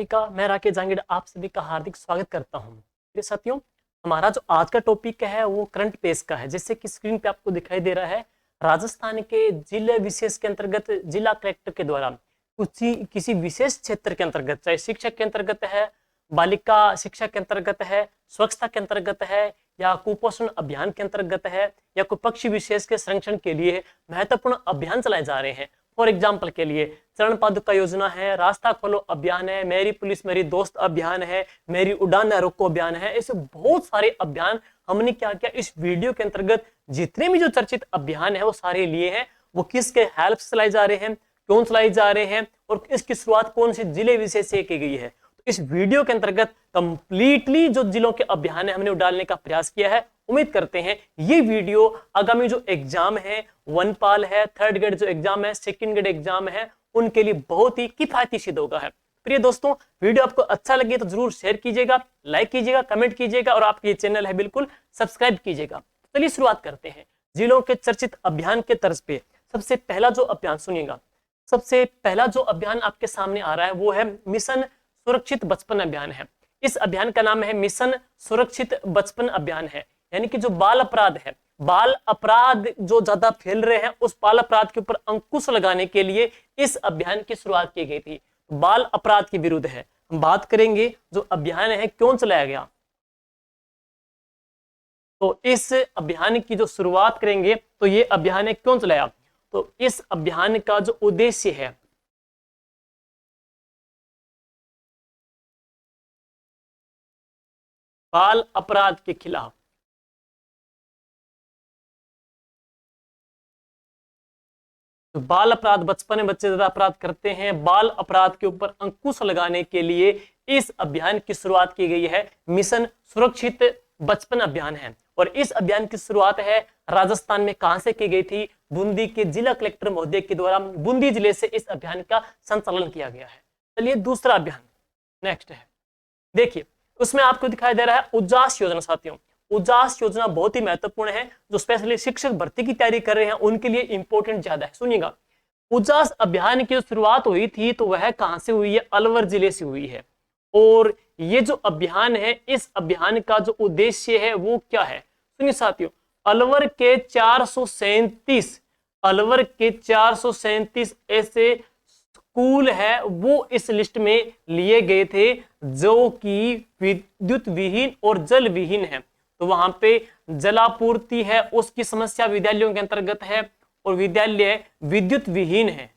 मैं राकेश जांगिड़ आप सभी का हार्दिक स्वागत करता हूं। मेरे साथियों, हमारा जो आज का टॉपिक है वो करंट पेस का है। जैसे कि स्क्रीन पे आपको दिखाई दे रहा है, राजस्थान के जिले विशेष के अंतर्गत जिला कलेक्टर के द्वारा किसी विशेष क्षेत्र के अंतर्गत, चाहे शिक्षा के अंतर्गत है, बालिका शिक्षा के अंतर्गत है, स्वच्छता के अंतर्गत है, या कुपोषण अभियान के अंतर्गत है, या कोई पक्षी विशेष के संरक्षण के लिए महत्वपूर्ण अभियान चलाए जा रहे हैं। फॉर एग्जाम्पल के लिए चरण पादुका योजना है, रास्ता खोलो अभियान है, मेरी पुलिस मेरी दोस्त अभियान है, मेरी उड़ान न रोको अभियान है। ऐसे बहुत सारे अभियान हमने क्या किया इस वीडियो के अंतर्गत, जितने भी जो चर्चित अभियान है वो सारे लिए हैं। वो किसके हेल्प से चलाए जा रहे हैं, क्यों चलाए जा रहे हैं, और इसकी शुरुआत कौन से जिले विशेष से की गई है। तो इस वीडियो के अंतर्गत कंप्लीटली जो जिलों के अभियान है हमने डालने का प्रयास किया है। उम्मीद करते हैं ये वीडियो आगामी जो एग्जाम है, वनपाल है, थर्ड ग्रेड जो एग्जाम है, सेकंड ग्रेड एग्जाम है, उनके लिए बहुत ही किफायती सिद्ध होगा है। प्रिय दोस्तों, वीडियो आपको अच्छा लगे तो जरूर शेयर कीजिएगा, लाइक कीजिएगा, कमेंट कीजिएगा, और आपके चैनल है बिल्कुल सब्सक्राइब कीजिएगा। चलिए शुरुआत करते हैं जिलों के चर्चित अभियान के तर्ज पे। सबसे पहला जो अभियान सुनिएगा, सबसे पहला जो अभियान आपके सामने आ रहा है वो है मिशन सुरक्षित बचपन अभियान है। इस अभियान का नाम है मिशन सुरक्षित बचपन अभियान है। यानी कि जो बाल अपराध है, बाल अपराध जो ज्यादा फैल रहे हैं, उस बाल अपराध के ऊपर अंकुश लगाने के लिए इस अभियान की शुरुआत की गई थी। बाल अपराध के विरुद्ध है। हम बात करेंगे जो अभियान है क्यों चलाया गया, तो इस अभियान की जो शुरुआत करेंगे तो ये अभियान है क्यों चलाया। तो इस अभियान का जो उद्देश्य है, बाल अपराध के खिलाफ, तो बाल अपराध बचपन में बच्चे ज्यादा अपराध करते हैं, बाल अपराध के ऊपर अंकुश लगाने के लिए इस अभियान की शुरुआत की गई है। मिशन सुरक्षित बचपन अभियान है। और इस अभियान की शुरुआत है राजस्थान में कहां से की गई थी, बूंदी के जिला कलेक्टर महोदय के द्वारा बूंदी जिले से इस अभियान का संचालन किया गया है। चलिए दूसरा अभियान नेक्स्ट है। देखिए उसमें आपको दिखाई दे रहा है उजास योजना। साथियों, उजास योजना बहुत ही महत्वपूर्ण है। जो स्पेशली शिक्षक भर्ती की तैयारी कर रहे हैं उनके लिए इंपॉर्टेंट ज्यादा है। सुनिएगा, उजास अभियान की शुरुआत हुई थी तो वह कहां से हुई है, अलवर जिले से हुई है। और ये जो अभियान है, इस अभियान का जो उद्देश्य है वो क्या है, सुनिए साथियों। अलवर के 437 ऐसे स्कूल है वो इस लिस्ट में लिए गए थे जो कि विद्युत विहीन और जल विहीन है। तो वहां पे जलापूर्ति है उसकी समस्या विद्यालयों के अंतर्गत है, और विद्यालय विद्युत विहीन है।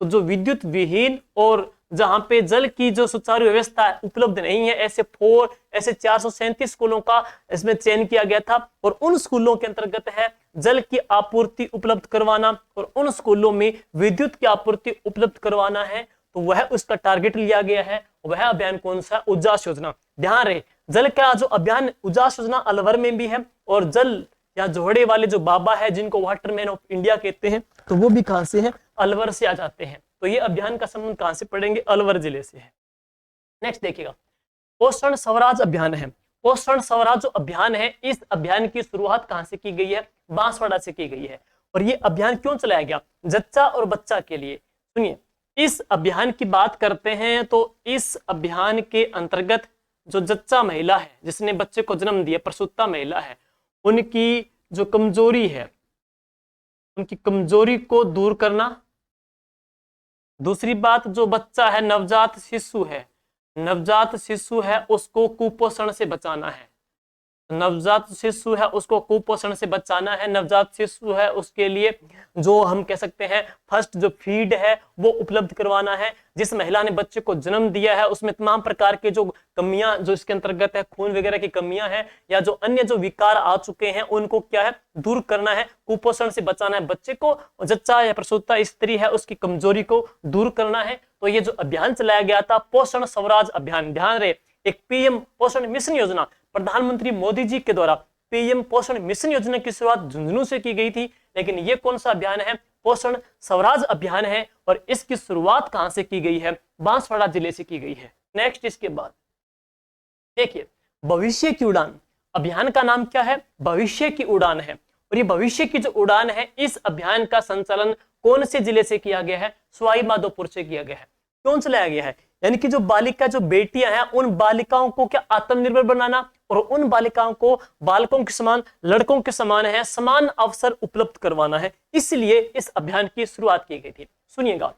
तो जो विद्युत विहीन और जहां पे जल की जो सुचारू व्यवस्था उपलब्ध नहीं है, ऐसे 437 स्कूलों का इसमें चयन किया गया था। और उन स्कूलों के अंतर्गत है जल की आपूर्ति उपलब्ध करवाना, और उन स्कूलों में विद्युत की आपूर्ति उपलब्ध करवाना है। तो वह उसका टारगेट लिया गया है। वह अभियान कौन सा, उजास योजना। ध्यान रहे, जल का जो अभियान उजास योजना अलवर में भी है, और जल या जोड़े वाले जो बाबा है जिनको वाटरमैन ऑफ इंडिया कहते हैं, तो वो भी कहां से है, अलवर से आ जाते हैं। तो ये अभियान का संबंध कहां से पड़ेंगे, अलवर जिले से है। नेक्स्ट देखिएगा, पोषण स्वराज अभियान है। पोषण स्वराज जो अभियान है, इस अभियान की शुरुआत कहां से की गई है, बांसवाड़ा से की गई है। और ये अभियान क्यों चलाया गया, जच्चा और बच्चा के लिए। सुनिए, इस अभियान की बात करते हैं तो इस अभियान के अंतर्गत जो जच्चा महिला है, जिसने बच्चे को जन्म दिया, प्रसूता महिला है, उनकी जो कमजोरी है, उनकी कमजोरी को दूर करना। दूसरी बात, जो बच्चा है, नवजात शिशु है उसको कुपोषण से बचाना है। नवजात शिशु है उसको कुपोषण से बचाना है। नवजात शिशु है उसके लिए जो हम कह सकते हैं फर्स्ट जो फीड है वो उपलब्ध करवाना है। जिस महिला ने बच्चे को जन्म दिया है उसमें तमाम प्रकार के जो कमियां जो इसके अंतर्गत है, खून वगैरह की कमियां हैं या जो अन्य जो विकार आ चुके हैं उनको क्या है, दूर करना है, कुपोषण से बचाना है बच्चे को। जच्चा या प्रसूता स्त्री है उसकी कमजोरी को दूर करना है। तो ये जो अभियान चलाया गया था पोषण स्वराज अभियान, ध्यान रहे, एक पीएम पोषण मिशन योजना, प्रधानमंत्री मोदी जी के द्वारा पीएम पोषण मिशन योजना की शुरुआत झुंझुनू से की गई थी। लेकिन ये कौन सा अभियान है, पोषण स्वराज अभियान है। और इसकी शुरुआत कहां से की गई है, बांसवाड़ा जिले से की गई है। नेक्स्ट इसके बाद देखिए, भविष्य की उड़ान अभियान का नाम क्या है, भविष्य की उड़ान है। और ये भविष्य की जो उड़ान है, इस अभियान का संचालन कौन से जिले से किया गया है, सवाई माधोपुर से किया गया है। क्यों चलाया गया है, यानी कि जो बालिका जो बेटियां हैं उन बालिकाओं को क्या आत्मनिर्भर बनाना और उन बालिकाओं को बालकों के समान लड़कों के समान है समान अवसर उपलब्ध करवाना है, इसलिए इस अभियान की शुरुआत की गई थी। सुनिएगा,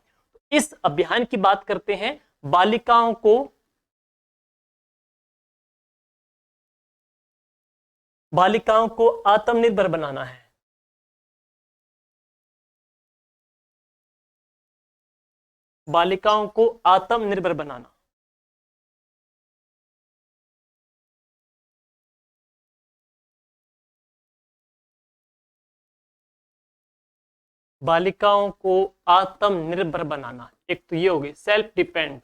इस अभियान की बात करते हैं, बालिकाओं को आत्मनिर्भर बनाना है। बालिकाओं को आत्मनिर्भर बनाना, बालिकाओं को आत्मनिर्भर बनाना। एक तो ये हो गई सेल्फ डिपेंड,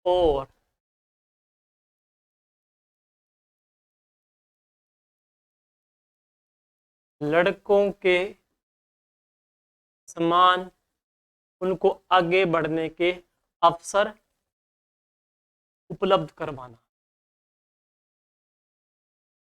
और लड़कों के समान उनको आगे बढ़ने के अवसर उपलब्ध करवाना।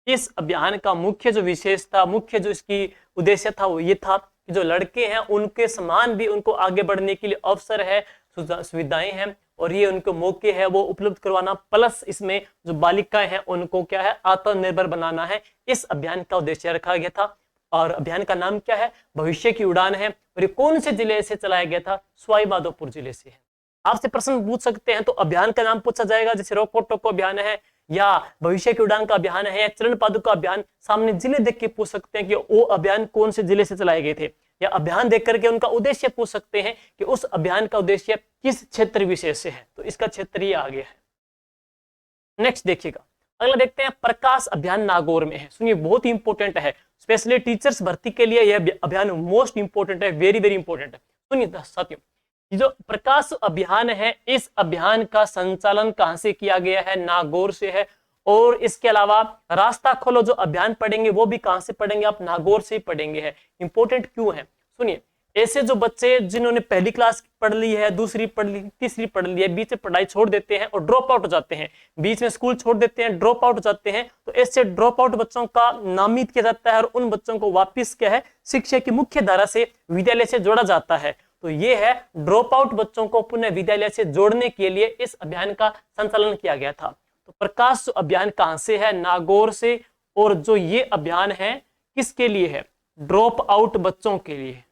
इस अभियान का मुख्य जो विशेष था, मुख्य जो इसकी उद्देश्य था वो ये था कि जो लड़के हैं उनके समान भी उनको आगे बढ़ने के लिए अवसर है, सुविधाएं हैं और ये उनको मौके है वो उपलब्ध करवाना, प्लस इसमें जो बालिकाएं हैं उनको क्या है आत्मनिर्भर बनाना है। इस अभियान का उद्देश्य रखा गया था और अभियान का नाम क्या है, भविष्य की उड़ान है। और ये कौन से जिले से चलाया गया था, सवाई माधोपुर जिले से है। आपसे प्रश्न पूछ सकते हैं तो अभियान का नाम पूछा जाएगा, जैसे रोको टोको अभियान है या भविष्य की उड़ान का अभियान है या चरण पादुका अभियान, सामने जिले देख के पूछ सकते हैं कि वो अभियान कौन से जिले से चलाए गए थे, या अभियान देख करके उनका उद्देश्य पूछ सकते हैं कि उस अभियान का उद्देश्य किस क्षेत्र विशेष से है, तो इसका क्षेत्र ये आ गया है। नेक्स्ट देखिएगा, अगला देखते हैं, प्रकाश अभियान नागौर में है। सुनिए, बहुत ही इंपॉर्टेंट है, स्पेशली टीचर्स भर्ती के लिए यह अभियान मोस्ट इंपॉर्टेंट है, वेरी वेरी इंपॉर्टेंट है। सुनिए साथियों, जो प्रकाश अभियान है, इस अभियान का संचालन कहां से किया गया है, नागौर से है। और इसके अलावा रास्ता खोलो जो अभियान पढ़ेंगे वो भी कहां से पढ़ेंगे, आप नागौर से ही पढ़ेंगे। है इंपॉर्टेंट क्यों है, सुनिए, ऐसे जो बच्चे जिन्होंने पहली क्लास पढ़ ली है, दूसरी पढ़ ली, तीसरी पढ़ ली है, बीच में पढ़ाई छोड़ देते हैं और ड्रॉप आउट हो जाते हैं, बीच में स्कूल छोड़ देते हैं, ड्रॉप आउट हो जाते हैं, तो ऐसे ड्रॉप आउट बच्चों का नामित किया जाता है और उन बच्चों को वापस क्या है शिक्षा की मुख्य धारा से विद्यालय से जोड़ा जाता है। तो ये है ड्रॉप आउट बच्चों को पुनः विद्यालय से जोड़ने के लिए इस अभियान का संचालन किया गया था। तो प्रकाश अभियान कहां से है, नागौर से। और जो ये अभियान है किसके लिए है, ड्रॉप आउट बच्चों के लिए।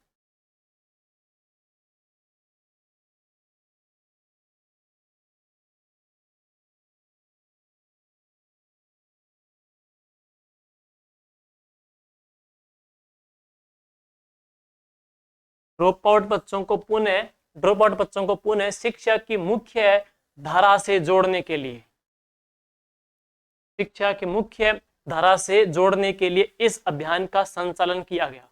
ड्रॉप आउट बच्चों को पुनः शिक्षा की मुख्य धारा से जोड़ने के लिए, शिक्षा की मुख्य धारा से जोड़ने के लिए इस अभियान का संचालन किया गया।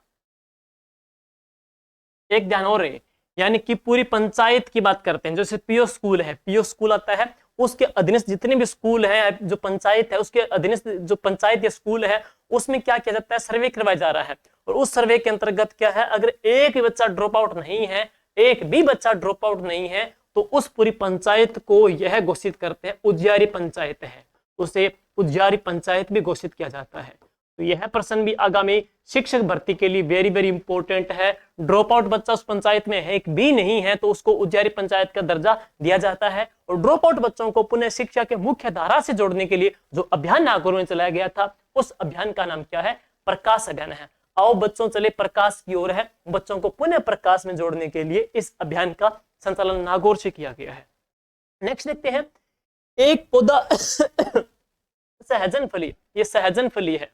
एक ध्यान और है, यानी कि पूरी पंचायत की बात करते हैं, जैसे पीओ स्कूल है, पीओ स्कूल आता है, उसके अधीनस्थ जितने भी स्कूल हैं, जो पंचायत है उसके अधीनस्थ जो पंचायत या स्कूल है उसमें क्या किया जाता है, सर्वे करवाया जा रहा है। और उस सर्वे के अंतर्गत क्या है, अगर एक भी बच्चा ड्रॉप आउट नहीं है, एक भी बच्चा ड्रॉप आउट नहीं है, तो उस पूरी पंचायत को यह घोषित करते हैं उजियारी पंचायत है, उसे उजियारी पंचायत भी घोषित किया जाता है। तो यह प्रश्न भी आगामी शिक्षक भर्ती के लिए वेरी वेरी इंपॉर्टेंट है। ड्रॉप आउट बच्चा उस पंचायत में है एक भी नहीं है तो उसको उजियारी पंचायत का दर्जा दिया जाता है। और ड्रॉप आउट बच्चों को पुनः शिक्षा के मुख्य धारा से जोड़ने के लिए जो अभियान नागौर में चलाया गया था, उस अभियान का नाम क्या है, प्रकाश अभियान है। आओ बच्चों चले प्रकाश की ओर है, बच्चों को पुनः प्रकाश में जोड़ने के लिए इस अभियान का संचालन नागौर से किया गया है। नेक्स्ट देखते हैं, एक पौधा सहजन फली, ये सहजन फली है,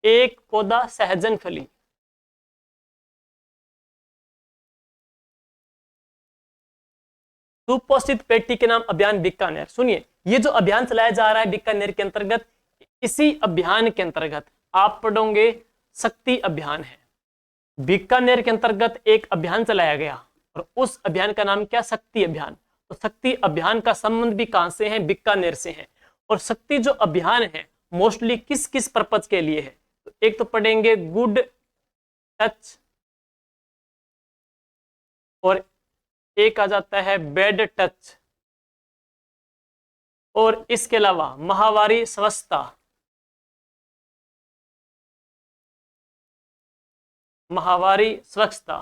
एक पौधा सहजन फली। सुपोषित पेटी के नाम अभियान बीकानेर। सुनिए, ये जो अभियान चलाया जा रहा है बीकानेर के अंतर्गत, इसी अभियान के अंतर्गत आप पढ़ोगे शक्ति अभियान है। बीकानेर के अंतर्गत एक अभियान चलाया गया और उस अभियान का नाम क्या, शक्ति अभियान। तो शक्ति अभियान का संबंध भी कहां से है, बीकानेर से है। और शक्ति जो अभियान है मोस्टली किस किस पर्पज के लिए है, तो एक तो पढ़ेंगे गुड टच और एक आ जाता है बैड टच, और इसके अलावा माहवारी स्वच्छता, माहवारी स्वच्छता।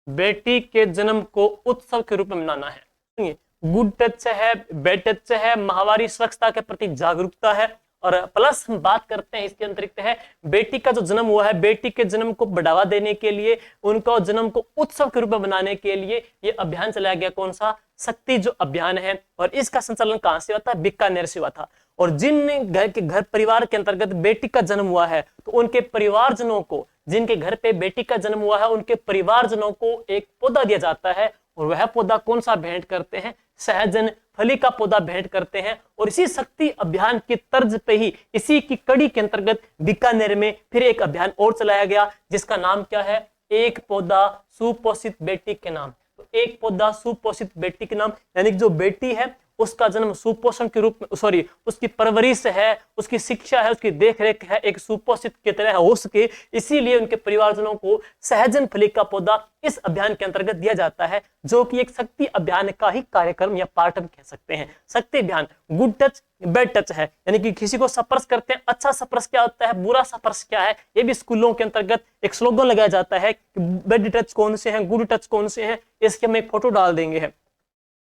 बेटी के जन्म को उत्सव के रूप में मनाना है। सुनिए, गुड टच है, बैड टच है, माहवारी स्वच्छता के प्रति जागरूकता है, और प्लस हम बात करते हैं इसके अतिरिक्त है बेटी का जो जन्म हुआ है, बेटी के जन्म को बढ़ावा देने के लिए, उनका जन्म को उत्सव के रूप में बनाने के लिए ये अभियान चलाया गया। कौन सा? शक्ति जो अभियान है। और इसका संचालन कहां से हुआ था? बीकानेर से हुआ था। और जिन घर परिवार के अंतर्गत बेटी का जन्म हुआ है, तो उनके परिवारजनों को, जिनके घर पे बेटी का जन्म हुआ है, उनके परिवारजनों को एक पौधा दिया जाता है। और वह पौधा कौन सा भेंट करते हैं? सहजन फली का पौधा भेंट करते हैं। और इसी शक्ति अभियान की तर्ज पे ही, इसी की कड़ी के अंतर्गत बीकानेर में फिर एक अभियान और चलाया गया, जिसका नाम क्या है? एक पौधा सुपोषित बेटी के नाम। तो एक पौधा सुपोषित बेटी के नाम, यानी जो बेटी है उसका जन्म सुपोषण के रूप में, सॉरी, उसकी परवरिश है, उसकी शिक्षा है, उसकी देखरेख है, एक सुपोषित की तरह हो सके, इसीलिए उनके परिवारजनों को सहजन फली का पौधा इस अभियान के अंतर्गत दिया जाता है, जो कि एक शक्ति अभियान का ही कार्यक्रम या पार्ट हम कह सकते हैं। शक्ति अभियान गुड टच बैड टच है, यानी कि किसी को स्पर्श करते हैं, अच्छा स्पर्श क्या होता है, बुरा स्पर्श क्या है, ये भी स्कूलों के अंतर्गत एक स्लोगन लगाया जाता है कि बैड टच कौन से हैं, गुड टच कौन से हैं, इसके हम एक फोटो डाल देंगे।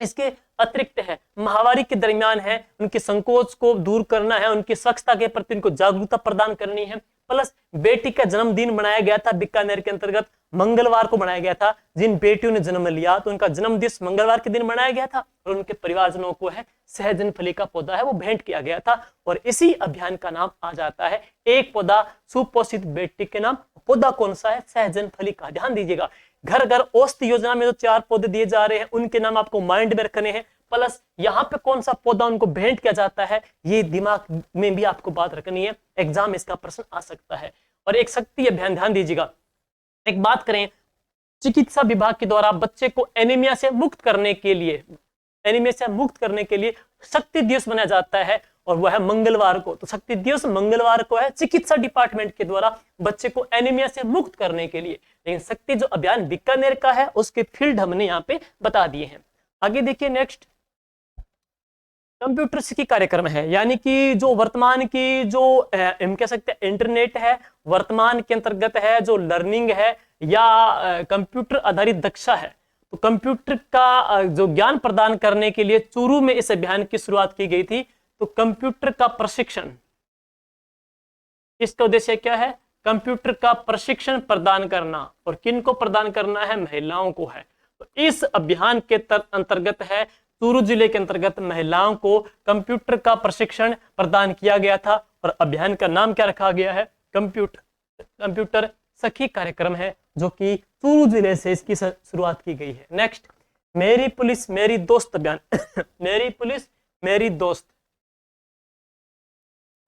इसके अतिरिक्त है माहवारी के दरमियान है उनके संकोच को दूर करना है, उनकी स्वच्छता के प्रति उनको जागरूकता प्रदान करनी है। प्लस बेटी का जन्मदिन मनाया गया था बीकानेर के अंतर्गत, मंगलवार को मनाया गया था। जिन बेटियों ने जन्म लिया तो उनका जन्म दिवस मंगलवार के दिन मनाया गया था, और उनके परिवारजनों को है सहजन फली का पौधा है वो भेंट किया गया था। और इसी अभियान का नाम आ जाता है एक पौधा सुपोषित बेटी के नाम। पौधा कौन सा है? सहजन फली का। ध्यान दीजिएगा, घर घर औषधि योजना में जो 4 पौधे दिए जा रहे हैं उनके नाम आपको माइंड में रखने हैं। प्लस यहाँ पे कौन सा पौधा उनको भेंट किया जाता है, ये दिमाग में भी आपको बात रखनी है, एग्जाम इसका प्रश्न आ सकता है। और एक शक्ति अभियान, ध्यान दीजिएगा, एक बात करें, चिकित्सा विभाग के द्वारा बच्चे को एनीमिया से मुक्त करने के लिए, एनीमिया से मुक्त करने के लिए शक्ति दिवस मनाया जाता है, और वह है मंगलवार को। तो शक्ति दिवस मंगलवार को है, चिकित्सा डिपार्टमेंट के द्वारा बच्चे को एनीमिया से मुक्त करने के लिए। लेकिन शक्ति जो अभियान बीकानेर का है उसके फील्ड हमने यहाँ पे बता दिए हैं। आगे देखिए, नेक्स्ट कंप्यूटर शिक्षा कार्यक्रम है, यानी कि जो वर्तमान की जो हम कह सकते हैं इंटरनेट है, वर्तमान के अंतर्गत है जो लर्निंग है या कंप्यूटर आधारित दक्षा है, तो कंप्यूटर का जो ज्ञान प्रदान करने के लिए चूरू में इस अभियान की शुरुआत की गई थी। तो कंप्यूटर का प्रशिक्षण, इसका उद्देश्य क्या है? कंप्यूटर का प्रशिक्षण प्रदान करना। और किन को प्रदान करना है? महिलाओं को है। तो इस अभियान के अंतर्गत है चूरू जिले के अंतर्गत महिलाओं को कंप्यूटर का प्रशिक्षण प्रदान किया गया था, और अभियान का नाम क्या रखा गया है? कंप्यूटर सखी कार्यक्रम है, जो कि चूरू जिले से इसकी शुरुआत की गई है। नेक्स्ट, मेरी पुलिस मेरी दोस्त अभियान मेरी पुलिस मेरी दोस्त,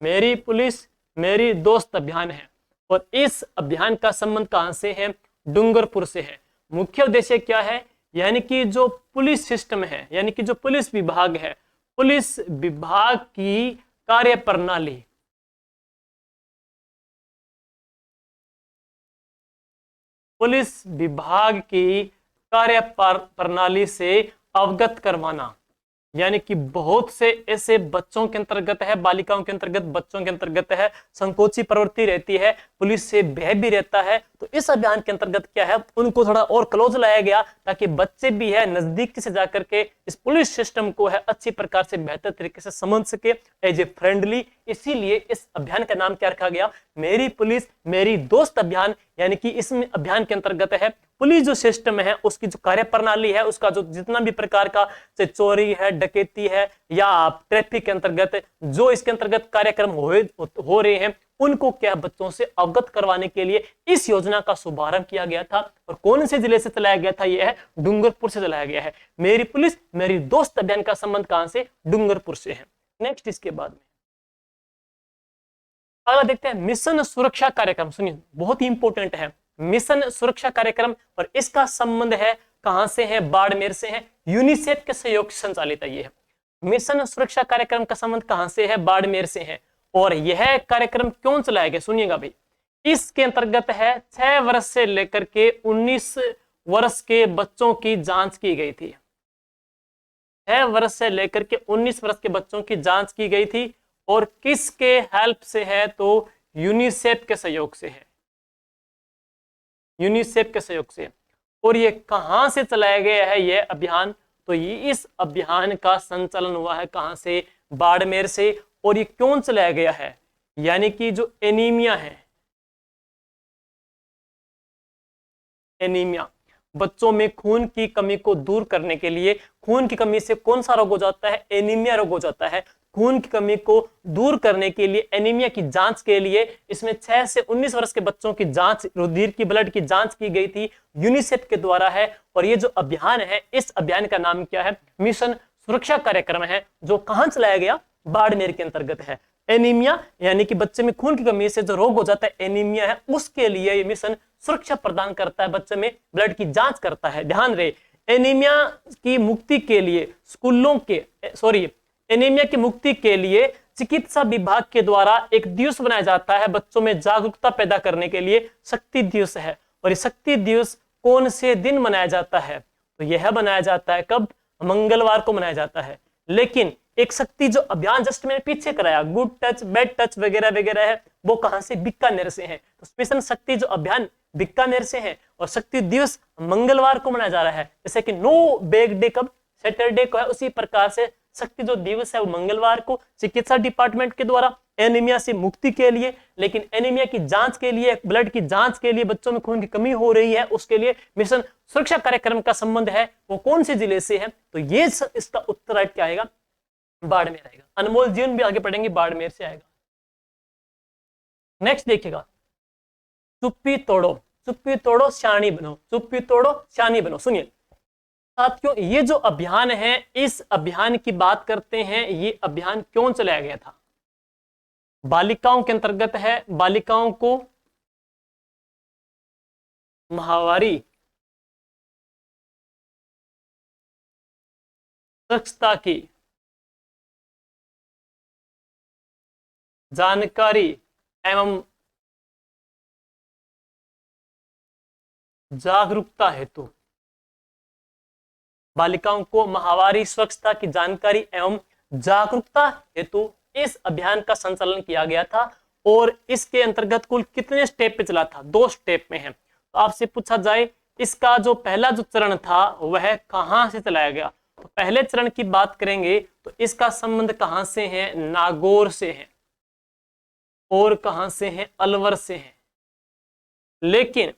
मेरी पुलिस मेरी दोस्त अभियान है। और इस अभियान का संबंध कहां से है? डूंगरपुर से है। मुख्य उद्देश्य क्या है? यानी कि जो पुलिस सिस्टम है, यानी कि जो पुलिस विभाग है, पुलिस विभाग की कार्य प्रणाली, पुलिस विभाग की कार्य प्रणाली से अवगत करवाना। यानी कि बहुत से ऐसे बच्चों के अंतर्गत है, बालिकाओं के अंतर्गत, बच्चों के अंतर्गत है, संकोची प्रवृत्ति रहती है, पुलिस से भय भी रहता है। तो इस अभियान के अंतर्गत क्या है, उनको थोड़ा और क्लोज लाया गया, ताकि बच्चे भी है नजदीक से जाकर के इस पुलिस सिस्टम को है अच्छी प्रकार से बेहतर तरीके से समझ सके, एज ए फ्रेंडली। इसीलिए इस अभियान का नाम क्या रखा गया? मेरी पुलिस मेरी दोस्त अभियान। यानी कि इस अभियान के अंतर्गत है पुलिस जो सिस्टम है उसकी जो कार्य प्रणाली है, उसका जो जितना भी प्रकार का चोरी है, डकैती है, या ट्रैफिक के अंतर्गत जो इसके अंतर्गत कार्यक्रम हो रहे हैं, उनको क्या बच्चों से अवगत करवाने के लिए इस योजना का शुभारंभ किया गया था। और कौन से जिले से चलाया गया था? यह है डूंगरपुर से चलाया गया है। मेरी पुलिस मेरी दोस्त अभियान का संबंध कहां से? डूंगरपुर से है। नेक्स्ट, इसके बाद में अगला देखते हैं मिशन सुरक्षा कार्यक्रम। सुनिए, बहुत ही इंपॉर्टेंट है मिशन सुरक्षा कार्यक्रम, और इसका संबंध है कहां से है? बाड़मेर से है। यूनिसेफ के सहयोग से संचालित है। ये मिशन सुरक्षा कार्यक्रम का संबंध कहां से है? बाड़मेर से है। और यह कार्यक्रम क्यों चलाया गया? सुनिएगा भाई, इसके अंतर्गत है 6 वर्ष से लेकर के 19 वर्ष के बच्चों की जांच की गई थी। 6 वर्ष से लेकर के 19 वर्ष के बच्चों की जांच की गई थी। और किसके हेल्प से है? तो यूनिसेफ के सहयोग से है। यूनिसेफ के सहयोग से। और ये कहां से चलाया गया है ये अभियान? तो ये इस अभियान का संचालन हुआ है कहां से? बाड़मेर से। और ये क्यों चलाया गया है? यानी कि जो एनीमिया है, एनीमिया, बच्चों में खून की कमी को दूर करने के लिए, खून की कमी से कौन सा रोग हो जाता है? एनीमिया रोग हो जाता है। खून की कमी को दूर करने के लिए, एनीमिया की जांच के लिए इसमें 6 से 19 वर्ष के बच्चों की जांच, रुधिर की, ब्लड की जांच की गई थी, यूनिसेफ के द्वारा है। और ये जो अभियान है, इस अभियान का नाम क्या है? मिशन सुरक्षा कार्यक्रम है, जो कहां चलाया गया? बाड़मेर के अंतर्गत है। एनीमिया यानी कि बच्चे में खून की कमी से जो रोग हो जाता है, एनीमिया है, उसके लिए ये मिशन सुरक्षा प्रदान करता है, बच्चे में ब्लड की जांच करता है। ध्यान रहे, एनीमिया की मुक्ति के लिए स्कूलों के एनीमिया की मुक्ति के लिए चिकित्सा विभाग के द्वारा एक दिवस बनाया जाता है बच्चों में जागरूकता पैदा करने के लिए, शक्ति दिवस है। और ये शक्ति दिवस कौन से दिन मनाया जाता है? तो यह बनाया जाता है कब? मंगलवार को मनाया जाता है। लेकिन एक शक्ति जो अभियान जस्ट मैंने पीछे कराया, गुड टच, बैड टच वगैरह वगैरह है, वो कहां से? बीकानेर से है। तो मिशन शक्ति जो अभियान बीकानेर से है, और शक्ति दिवस मंगलवार को मनाया जा रहा है। जैसे कि नो बैग डे कब? सैटरडे को है, उसी प्रकार से शक्ति जो दिवस है वो मंगलवार को चिकित्सा डिपार्टमेंट के द्वारा एनीमिया से मुक्ति के लिए, लेकिन एनीमिया की जांच के लिए, ब्लड की जांच के लिए, बच्चों में खून की कमी हो रही है उसके लिए मिशन सुरक्षा कार्यक्रम का संबंध है, वो कौन से जिले से है? तो ये इसका उत्तर क्या आएगा? बाड़मेर आएगा। अनमोल जीवन भी आगे पढ़ेंगे, बाड़मेर से आएगा। नेक्स्ट देखिएगा, चुप्पी तोड़ो, चुप्पी तोड़ो शानी बनो, चुप्पी तोड़ो शानी बनो। सुनिए साथियों, ये जो अभियान है, इस अभियान की बात करते हैं, ये अभियान क्यों चलाया गया था? बालिकाओं के अंतर्गत है, बालिकाओं को माहवारी स्वच्छता की जानकारी एवं जागरूकता हेतु, बालिकाओं को माहवारी स्वच्छता की जानकारी एवं जागरूकता हेतु इस अभियान का संचालन किया गया था। और इसके अंतर्गत कुल कितने स्टेप पे चला था? 2 स्टेप में है। तो आपसे पूछा जाए, इसका जो पहला जो चरण था वह कहां से चलाया गया? तो पहले चरण की बात करेंगे तो इसका संबंध कहां से है? नागौर से है। और कहां से है? अलवर से है। लेकिन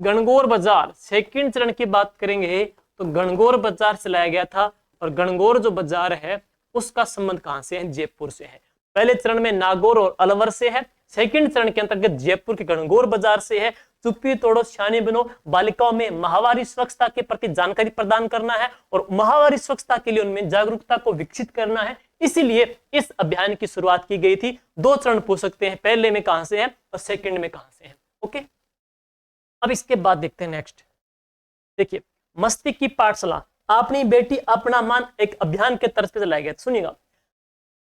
गणगौर बाजार, सेकंड चरण की बात करेंगे तो गणगौर बाजार चलाया गया था। और गणगौर जो बाजार है उसका संबंध कहां से है? जयपुर से है। पहले चरण में नागौर और अलवर से है, सेकंड चरण के अंतर्गत जयपुर के गणगौर बाजार से है। चुप्पी तोड़ो शानी बनो, बालिकाओं में माहवारी स्वच्छता के प्रति जानकारी प्रदान करना है और माहवारी स्वच्छता के लिए उनमें जागरूकता को विकसित करना है। इसीलिए इस अभियान की शुरुआत की गई थी। 2 चरण पूछ सकते हैं, पहले में कहां से है और सेकंड में कहां से है। ओके, अब इसके बाद देखते हैं नेक्स्ट। देखिए, मस्ती की पाठशाला, अपनी बेटी अपना मान एक अभियान के तर्ज पे चलाया गया। सुनिएगा,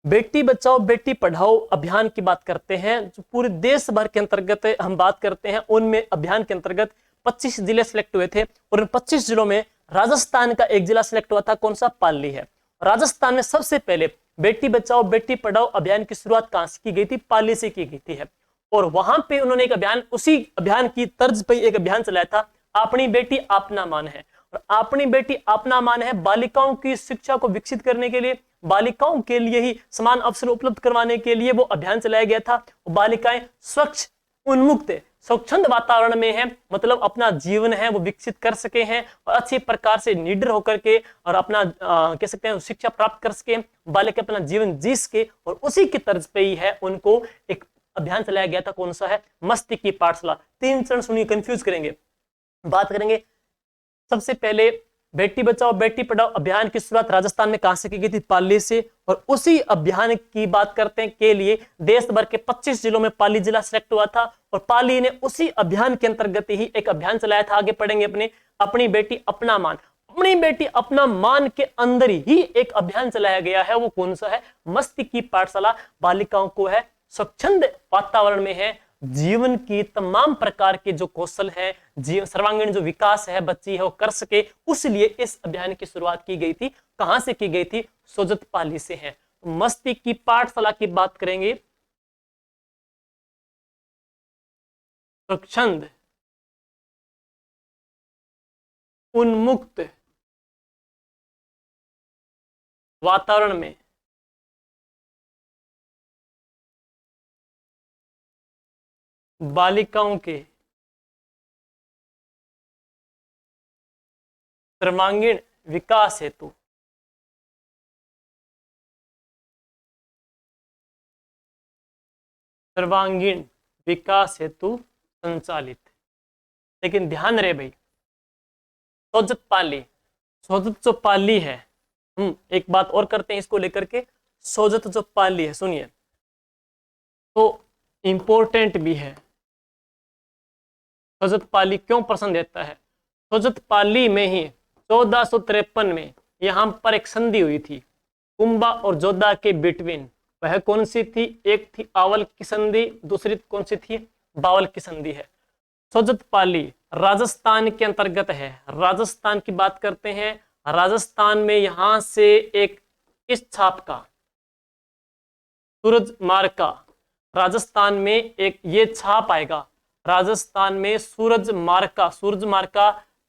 बेटी बचाओ बेटी पढ़ाओ अभियान की बात करते हैं, जो पूरे देश भर के अंतर्गत हम बात करते हैं। उनमें अभियान के अंतर्गत 25 जिले सिलेक्ट हुए थे और उन 25 जिलों में राजस्थान का एक जिला सिलेक्ट हुआ था। कौन सा? पाली है। राजस्थान में सबसे पहले बेटी बचाओ बेटी पढ़ाओ अभियान की शुरुआत कहां से की गई थी? पाली से की गई थी है। और वहां पे उन्होंने एक अभियान, उसी अभियान की तर्ज पर एक अभियान चलाया था, अपनी बेटी अपना मान है। और अपनी बेटी अपना मान है बालिकाओं की शिक्षा को विकसित करने के लिए, बालिकाओं के लिए ही समान अवसर उपलब्ध करवाने के लिए वो अभियान चलाया गया था। बालिकाएं स्वच्छ, उन्मुक्त, स्वच्छंद वातावरण में है, मतलब अपना जीवन है वो विकसित कर सके हैं और अच्छे प्रकार से निडर होकर के और अपना कह सकते हैं शिक्षा प्राप्त कर सके, बालिका अपना जीवन जी सके। और उसी की तर्ज पे ही है उनको एक अभियान चलाया गया था। कौन सा है? मस्ती की पाठशाला। 3 चरण सुनिए, कंफ्यूज करेंगे। बात करेंगे सबसे पहले बेटी बचाओ बेटी पढ़ाओ अभियान की शुरुआत राजस्थान में कहां से की गई थी? पाली से। और उसी अभियान की बात करते हैं के लिए देश भर के 25 जिलों में पाली जिला सिलेक्ट हुआ था और पाली ने उसी अभियान के अंतर्गत ही एक अभियान चलाया था। आगे पढ़ेंगे अपनी बेटी अपना मान। अपनी बेटी अपना मान के अंदर ही एक अभियान चलाया गया है, वो कौन सा है? मस्ती की पाठशाला। बालिकाओं को है स्वच्छंद वातावरण में है जीवन की तमाम प्रकार के जो कौशल है, जीवन सर्वांगीण जो विकास है बच्ची है वो कर सके, उसलिए इस अभियान की शुरुआत की गई थी। कहां से की गई थी? सोजत पाली से है। मस्ती की पाठशाला की बात करेंगे, स्वच्छंद उन्मुक्त वातावरण में बालिकाओं के सर्वांगीण विकास हेतु संचालित। लेकिन ध्यान रहे भाई, सोजत पाली, सोजत जो पाली है, एक बात और करते हैं इसको लेकर के, सोजत जो पाली है, सुनिए तो इंपॉर्टेंट भी है। सोजत पाली क्यों पसंद देता है? सोजत पाली में ही 1453 में यहां पर एक संधि हुई थी कुंभा और जोधा के बिटवीन। वह कौन सी थी? एक थी आवल की संधि, दूसरी कौन सी थी? बावल की संधि है। सोजत पाली राजस्थान के अंतर्गत है। राजस्थान की बात करते हैं, राजस्थान में यहां से एक इस छाप का सूरज मार्ग का, राजस्थान में एक ये छाप आएगा, राजस्थान में सूरज मार्ग का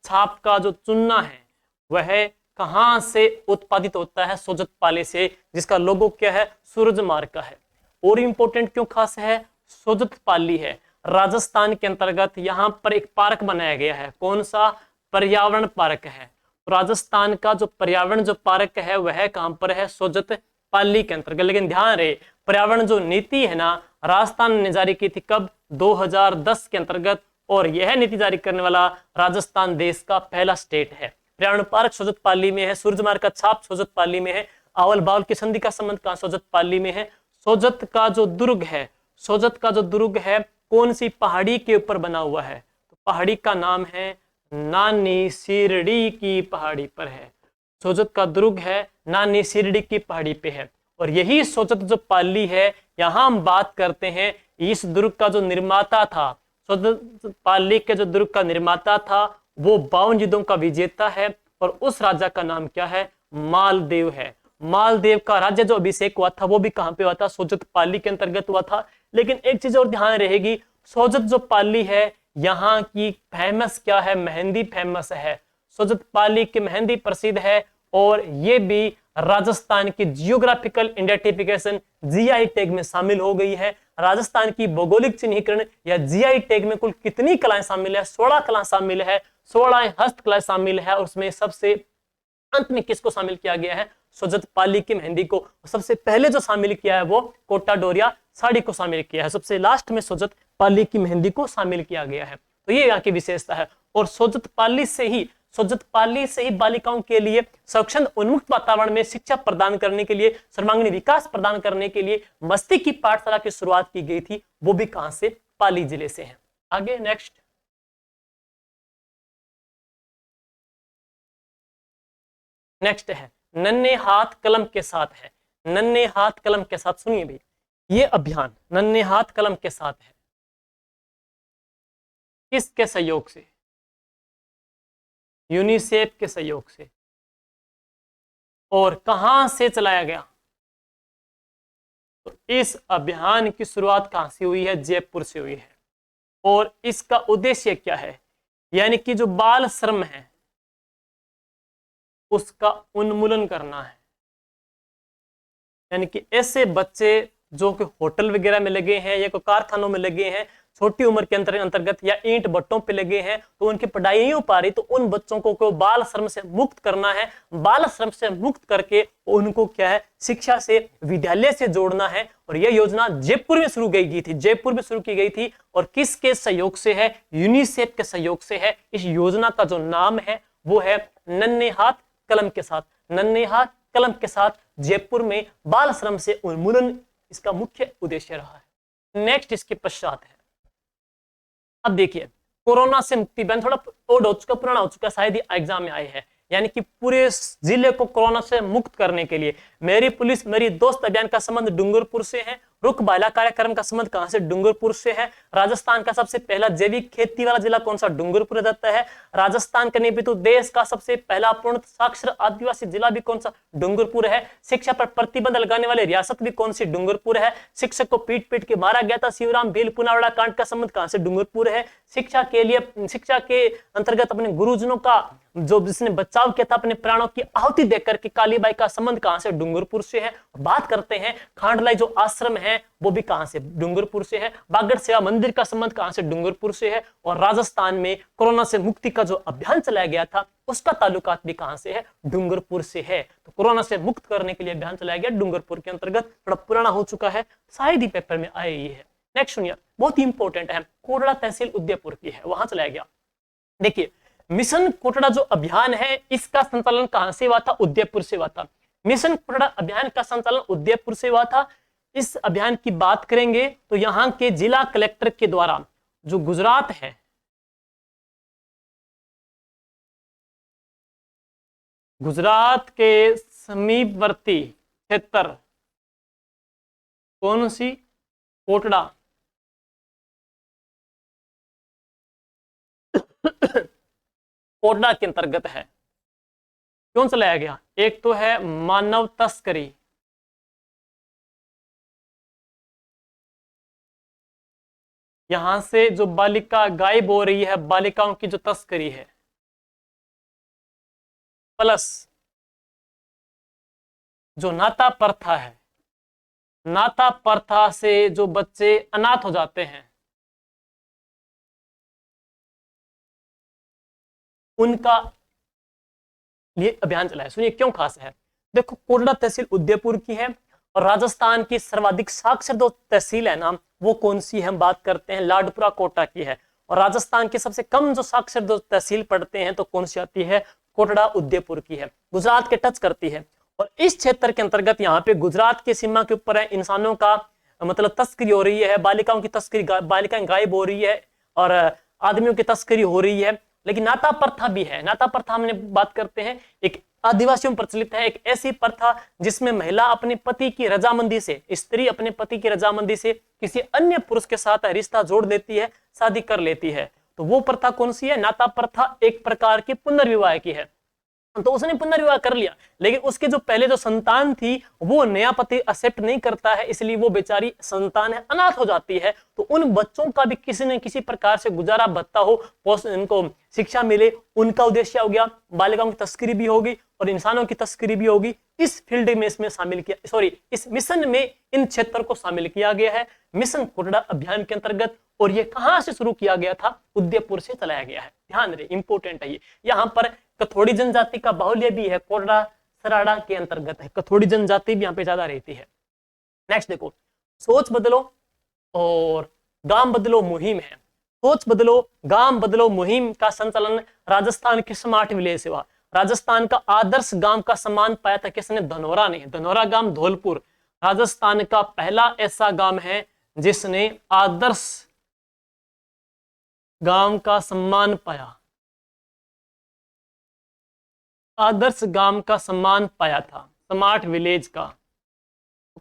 छाप का जो चुन्ना है वह कहां से उत्पादित होता है? सोजत पाली से, जिसका लोगो क्या है? सूरज मार्ग का है। और इंपॉर्टेंट क्यों खास है? सोजत पाली है राजस्थान के अंतर्गत, यहां पर एक पार्क बनाया गया है। कौन सा? पर्यावरण पार्क है। राजस्थान का जो पर्यावरण जो पार्क है वह कहां पर है? सोजत पाली के अंतर्गत। लेकिन ध्यान रहे, पर्यावरण जो नीति है ना, राजस्थान ने जारी की थी कब? 2010 के अंतर्गत, और यह नीति जारी करने वाला राजस्थान देश का पहला स्टेट है। पर्यावरण पार्क सोजत पाली में है, सूरजमार्ग का छाप सोजत पाली में है, आवल बावल की संधि का संबंध कहां? सोजत पाली में है। सोजत का जो दुर्ग है, सोजत का जो दुर्ग है कौन सी पहाड़ी के ऊपर बना हुआ है? तो पहाड़ी का नाम है नानी सिरडी की पहाड़ी पर है। सोजत का दुर्ग है नानी सिरडी की पहाड़ी पे है। और यही सोजत जो पाली है, यहां हम बात करते हैं, इस दुर्ग का जो निर्माता था, सोजत पाली के जो दुर्ग का निर्माता था वो 52 युद्धों का विजेता है, और उस राजा का नाम क्या है? मालदेव है। मालदेव का राज्य जो अभिषेक हुआ था वो भी कहां पे हुआ था? सोजत पाली के अंतर्गत हुआ था। लेकिन एक चीज और ध्यान रहेगी, सोजत जो पाली है यहाँ की फेमस क्या है? मेहंदी फेमस है। सोजत पाली की मेहंदी प्रसिद्ध है, और ये भी राजस्थान की जियोग्राफिकल आइडेंटिफिकेशन जीआई टैग में शामिल हो गई है। राजस्थान की भौगोलिक चिन्हीकरण या जीआई टैग में कुल कितनी कलाएं शामिल है? 16 कला शामिल है, 16 हस्तकला शामिल है। और उसमें सबसे अंत में किसको शामिल किया गया है? सोजत पाली की मेहंदी को। सबसे पहले जो शामिल किया है वो कोटा डोरिया साड़ी को शामिल किया है, सबसे लास्ट में सोजत पाली की मेहंदी को शामिल किया गया है। तो ये यहाँ की विशेषता है। और सोजत पाली से ही बालिकाओं के लिए स्वच्छंद उन्मुक्त वातावरण में शिक्षा प्रदान करने के लिए, सर्वांगीण विकास प्रदान करने के लिए मस्ती की पाठशाला की शुरुआत की गई थी। वो भी कहां से? पाली जिले से है। आगे नेक्स्ट है नन्हे हाथ कलम के साथ है। नन्हे हाथ कलम के साथ, सुनिए भाई, ये अभियान नन्हे हाथ कलम के साथ है। किसके सहयोग से? यूनिसेफ के सहयोग से। और कहां से चलाया गया? तो इस अभियान की शुरुआत कहां से हुई है? जयपुर से हुई है। और इसका उद्देश्य क्या है? यानी कि जो बाल श्रम है उसका उन्मूलन करना है। यानी कि ऐसे बच्चे जो कि होटल वगैरह में लगे हैं या कोई कारखानों में लगे हैं, छोटी उम्र के अंतर्गत या ईंट भट्टों पे लगे हैं, तो उनकी पढ़ाई नहीं हो पा रही, तो उन बच्चों को बाल श्रम से मुक्त करना है। बाल श्रम से मुक्त करके उनको क्या है? शिक्षा से, विद्यालय से जोड़ना है। और यह योजना जयपुर में शुरू की गई थी। और किसके सहयोग से है? यूनिसेफ के सहयोग से है। इस योजना का जो नाम है वो है नन्हे हाथ कलम के साथ। नन्हे हाथ कलम के साथ जयपुर में बाल श्रम से उन्मूलन इसका मुख्य उद्देश्य रहा है। नेक्स्ट इसके पश्चात है, अब देखिए, कोरोना से मुक्ति अभियान थोड़ा ओल्ड हो चुका, पुराना हो चुका, शायद ही एग्जाम में आए हैं। यानी कि पूरे जिले को कोरोना से मुक्त करने के लिए मेरी पुलिस मेरी दोस्त अभियान का संबंध डूंगरपुर से है। रुख बाला कार्यक्रम का संबंध कहां से? डूंगरपुर से है। राजस्थान का सबसे पहला जैविक खेती वाला जिला कौन सा? डूंगरपुर रहता है। राजस्थान का नहीं तो देश का सबसे पहला पूर्ण साक्षर आदिवासी जिला भी कौन सा? डूंगरपुर है। शिक्षा पर प्रतिबंध लगाने वाली रियासत भी कौन सी? डूंगरपुर है। शिक्षक को पीट पीट के मारा गया था शिवराम भील पुनावाड़ा कांड का संबंध कहां से? डूंगरपुर है। शिक्षा के अंतर्गत अपने गुरुजनों का जो जिसने बचाव किया था अपने प्राणों की आहुति देकर के, कालीबाई का संबंध कहां से? डूंगरपुर से है। बात करते हैं खांडलाई जो आश्रम है वो भी कहां से? डूंगरपुर से है। बागड़ सेवा मंदिर का संबंध कहां से? डूंगरपुर से है। और राजस्थान में कोरोना से मुक्ति का जो अभियान चलाया गया था उसका ताल्लुकात भी कहां से है? डूंगरपुर से है। तो कोरोना से मुक्त करने के लिए अभियान चलाया गया डूंगरपुर के अंतर्गत, थोड़ा पुराना हो चुका है, शायद ही पेपर में आए ये है। नेक्स्ट सुनिए, बहुत ही इंपॉर्टेंट है, कोटड़ा तहसील उदयपुर की है, वहां चलाया गया। देखिए, मिशन कोटड़ा जो अभियान है इसका संचालन कहां से हुआ था? उदयपुर से हुआ था। मिशन कोटड़ा अभियान का संचालन उदयपुर से हुआ था। इस अभियान की बात करेंगे तो यहां के जिला कलेक्टर के द्वारा, जो गुजरात है, गुजरात के समीपवर्ती क्षेत्र कौन सी? कोटड़ा। कोटड़ा के अंतर्गत है। क्यों चलाया गया? एक तो है मानव तस्करी, यहां से जो बालिका गायब हो रही है, बालिकाओं की जो तस्करी है, प्लस जो नाता प्रथा है, नाता प्रथा से जो बच्चे अनाथ हो जाते हैं उनका लिए अभियान चलाया। सुनिए क्यों खास है। देखो, कोटड़ा तहसील उदयपुर की है और राजस्थान की सर्वाधिक साक्षर जो तहसील है ना वो कौन सी है? हम बात करते हैं लाडपुरा कोटा की है। और राजस्थान के सबसे कम जो साक्षर जो तहसील पढ़ते हैं तो कौन सी आती है? कोटड़ा उदयपुर की है, गुजरात के टच करती है। और इस क्षेत्र के अंतर्गत यहाँ पे गुजरात की सीमा के ऊपर है, इंसानों का मतलब तस्करी हो रही है, बालिकाओं की तस्करी, बालिकाएं गायब हो रही है और आदमियों की तस्करी हो रही है। लेकिन नाता प्रथा भी है। नाता प्रथा हमने बात करते हैं, एक आदिवासियों में प्रचलित है, एक ऐसी प्रथा जिसमें महिला अपने पति की रजामंदी से, स्त्री अपने पति की रजामंदी से किसी अन्य पुरुष के साथ रिश्ता जोड़ देती है, शादी कर लेती है। तो वो प्रथा कौन सी है? नाता प्रथा एक प्रकार की पुनर्विवाह की है। तो उसने पुनर्विवाह कर लिया, लेकिन उसके जो पहले जो संतान थी वो नया पति एक्सेप्ट नहीं करता है, इसलिए वो बेचारी संतान है अनाथ हो जाती है। तो उन बच्चों का भी किसी न किसी प्रकार से गुजारा भत्ता हो, इनको शिक्षा मिले, उनका उद्देश्य हो गया। बालिकाओं की तस्करी भी होगी और इंसानों की तस्करी भी होगी। इस फील्ड में इसमें शामिल किया, सॉरी इस मिशन में इन क्षेत्र को शामिल किया गया है मिशन कोटड़ा अभियान के अंतर्गत। और ये कहां से शुरू किया गया था? उदयपुर से चलाया गया है। ध्यान रहे, इंपोर्टेंट है ये। यहाँ पर कथोड़ी जनजाति का बाहुल्य भी है, कोटड़ा सराड़ा के अंतर्गत है। कथोड़ी जनजाति भी यहाँ पे ज्यादा रहती है। नेक्स्ट देखो, सोच बदलो और गांव बदलो मुहिम है। सोच बदलो गांव बदलो मुहिम का संचालन राजस्थान के स्मार्ट विलेज से हुआ। राजस्थान का आदर्श गांव का सम्मान पाया था किसने? धनोरा ने। धनोरा गांव धौलपुर राजस्थान का पहला ऐसा गांव है जिसने आदर्श गांव का सम्मान पाया, आदर्श गांव का सम्मान पाया था, स्मार्ट विलेज का।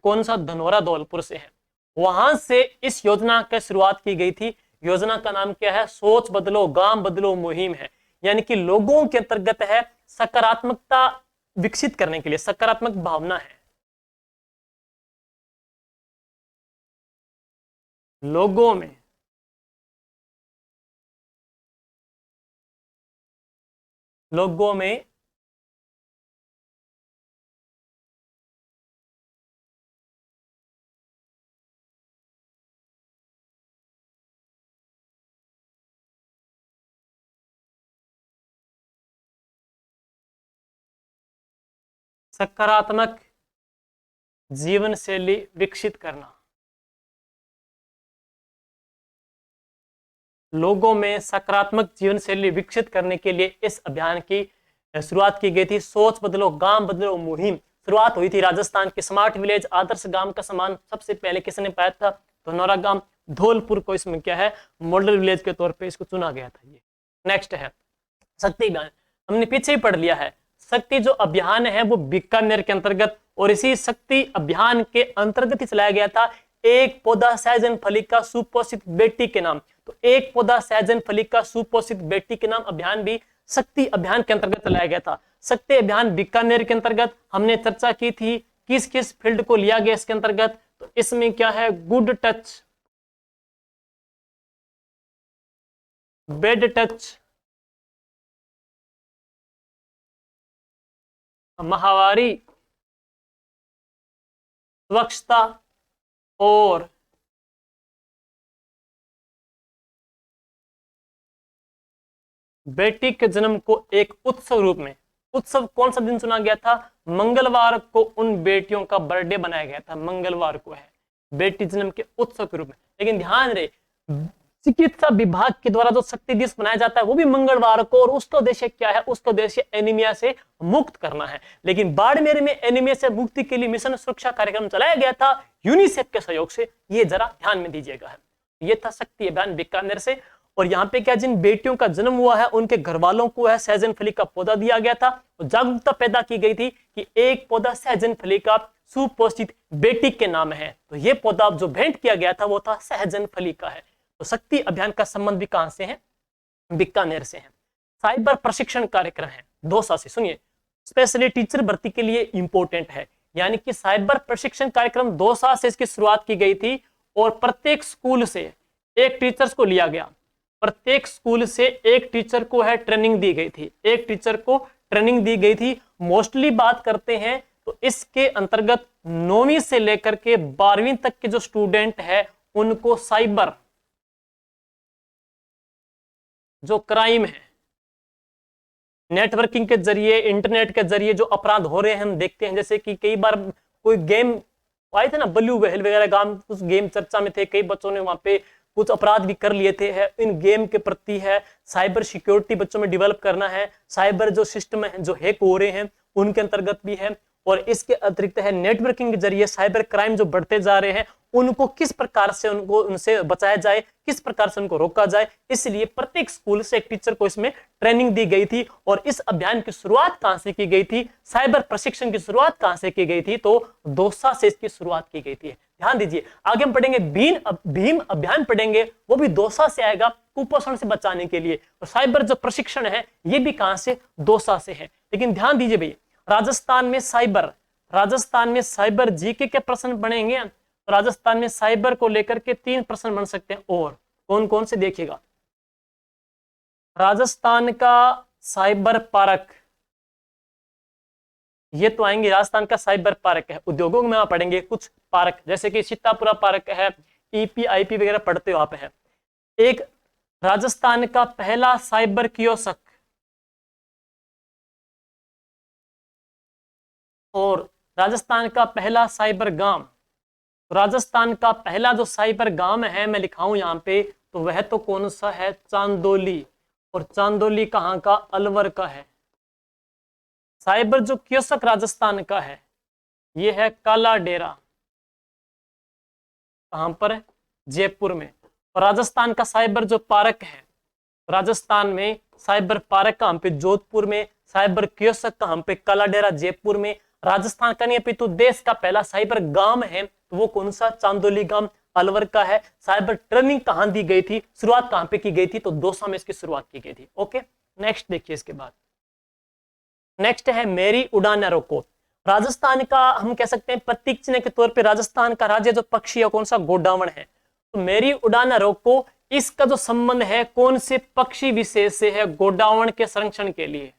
कौन सा? धनोरा धौलपुर से है। वहां से इस योजना की शुरुआत की गई थी। योजना का नाम क्या है? सोच बदलो गांव बदलो मुहिम है। यानी कि लोगों के अंतर्गत है सकारात्मकता विकसित करने के लिए, सकारात्मक भावना है लोगों में, लोगों में सकारात्मक जीवन शैली विकसित करना, लोगों में सकारात्मक जीवन शैली विकसित करने के लिए इस अभियान की शुरुआत की गई थी। सोच बदलो गांव बदलो मुहिम शुरुआत हुई थी राजस्थान के स्मार्ट विलेज आदर्श गांव का सम्मान सबसे पहले किसने पाया था? धनौरा गांव धौलपुर को इसमें क्या है? मॉडल विलेज के तौर पे इसको चुना गया था। ये नेक्स्ट है शक्ति अभियान। हमने पीछे ही पढ़ लिया है। शक्ति जो अभियान है वो बीकानेर के अंतर्गत, और इसी शक्ति अभियान के अंतर्गत ही चलाया गया था एक पौधा सहजन फलिका सुपोषित बेटी के नाम। तो एक पौधा सहजन फलिका सुपोषित बेटी के नाम अभियान भी शक्ति अभियान के अंतर्गत चलाया गया था। शक्ति अभियान बीकानेर के अंतर्गत हमने चर्चा की थी किस किस फील्ड को लिया गया इसके अंतर्गत। तो इसमें क्या है? गुड टच, बैड टच, माहवारी, स्वच्छता और बेटी के जन्म को एक उत्सव रूप में, उत्सव कौन सा दिन चुना गया था? मंगलवार को उन बेटियों का बर्थडे बनाया गया था, मंगलवार को है बेटी जन्म के उत्सव के रूप में। लेकिन ध्यान रहे, चिकित्सा विभाग के द्वारा जो शक्ति दिवस मनाया जाता है वो भी मंगलवार को, और उसका उद्देश्य क्या है? उसका उद्देश्य एनीमिया से मुक्त करना है। लेकिन बाड़मेर में एनीमिया से मुक्ति के लिए मिशन सुरक्षा कार्यक्रम चलाया गया था यूनिसेफ के सहयोग से, ये जरा ध्यान में दीजिएगा। ये था शक्ति अभियान बीकानेर से। और यहाँ पे क्या, जिन बेटियों का जन्म हुआ है उनके घर वालों को है सहजन फली का पौधा दिया गया था, और जागरूकता पैदा की गई थी कि एक पौधा सहजन फली का सुपोषित बेटी के नाम है। तो ये पौधा जो भेंट किया गया था वो था सहजन फली का है। तो शक्ति अभियान का संबंध भी कहां से है? बीकानेर से है। साइबर प्रशिक्षण कार्यक्रम है दौसा से, सुनिए, स्पेशली टीचर भर्ती के लिए इंपॉर्टेंट है। यानी कि साइबर प्रशिक्षण कार्यक्रम दौसा से इसकी शुरुआत की गई थी, और प्रत्येक स्कूल से एक टीचर्स को लिया गया, प्रत्येक स्कूल से एक टीचर को है ट्रेनिंग दी गई थी, एक टीचर को ट्रेनिंग दी गई थी। मोस्टली बात करते हैं तो इसके अंतर्गत 9वीं से लेकर के 12वीं तक के जो स्टूडेंट है उनको साइबर जो क्राइम है, नेटवर्किंग के जरिए, इंटरनेट के जरिए जो अपराध हो रहे हैं हम देखते हैं। जैसे कि कई बार कोई गेम आए थे ना, ब्लू व्हेल वगैरह गाम, उस गेम चर्चा में थे, कई बच्चों ने वहां पे कुछ अपराध भी कर लिए थे। है इन गेम के प्रति है साइबर सिक्योरिटी बच्चों में डेवलप करना है, साइबर जो सिस्टम है जो हैक हो रहे हैं उनके अंतर्गत भी है। और इसके अतिरिक्त है नेटवर्किंग के जरिए साइबर क्राइम जो बढ़ते जा रहे हैं उनको किस प्रकार से उनसे बचाया जाए, किस प्रकार से उनको रोका जाए। इसलिए प्रत्येक स्कूल से एक टीचर को इसमें ट्रेनिंग दी गई थी। और इस अभियान की शुरुआत कहां से की गई थी? साइबर प्रशिक्षण की शुरुआत कहां से की गई थी? तो दौसा से इसकी शुरुआत की गई थी। ध्यान दीजिए, आगे हम पढ़ेंगे भीम अभियान पढ़ेंगे, वो भी दौसा से आएगा कुपोषण से बचाने के लिए। और साइबर जो प्रशिक्षण है ये भी कहां से? दौसा से है। लेकिन ध्यान दीजिए भैया, राजस्थान में साइबर जीके के प्रश्न बनेंगे। तो राजस्थान में साइबर को लेकर के 3 प्रश्न बन सकते हैं। और कौन कौन से देखिएगा, राजस्थान का साइबर पार्क, ये तो आएंगे, राजस्थान का साइबर पार्क है। उद्योगों में आप पढ़ेंगे कुछ पार्क, जैसे कि सीतापुरा पार्क है, ईपीआईपी वगैरह पढ़ते हो आप है। एक राजस्थान का पहला साइबर कियोस्क, और राजस्थान का पहला साइबर गांव। राजस्थान का पहला जो साइबर गांव है मैं लिखाऊं यहाँ पे, तो वह तो कौन सा है? चांदोली। और चांदोली कहाँ का? अलवर का है। साइबर जो कियोस्क राजस्थान का है ये है काला डेरा, कहां पर है? जयपुर में। और राजस्थान का साइबर जो पार्क है, राजस्थान में साइबर पार्क कहां पे? जोधपुर में। साइबर कियोस्क कहां पे? काला डेरा जयपुर में। राजस्थान का नहीं अपितु देश का पहला साइबर गांव है, तो वो कौन सा? चांदोली गांव अलवर का है। साइबर ट्रेनिंग कहां दी गई थी, शुरुआत कहां पे की गई थी? तो दौसा में इसकी शुरुआत की गई थी। ओके, नेक्स्ट देखिए। इसके बाद नेक्स्ट है मेरी उड़ान न रोको। राजस्थान का हम कह सकते हैं प्रतीक चिन्ह के तौर पे राजस्थान का राज्य जो पक्षी है कौन सा? गोडावण है। तो मेरी उड़ान न रोको, इसका जो संबंध है कौन से पक्षी विशेष से है? गोडावण के संरक्षण के लिए,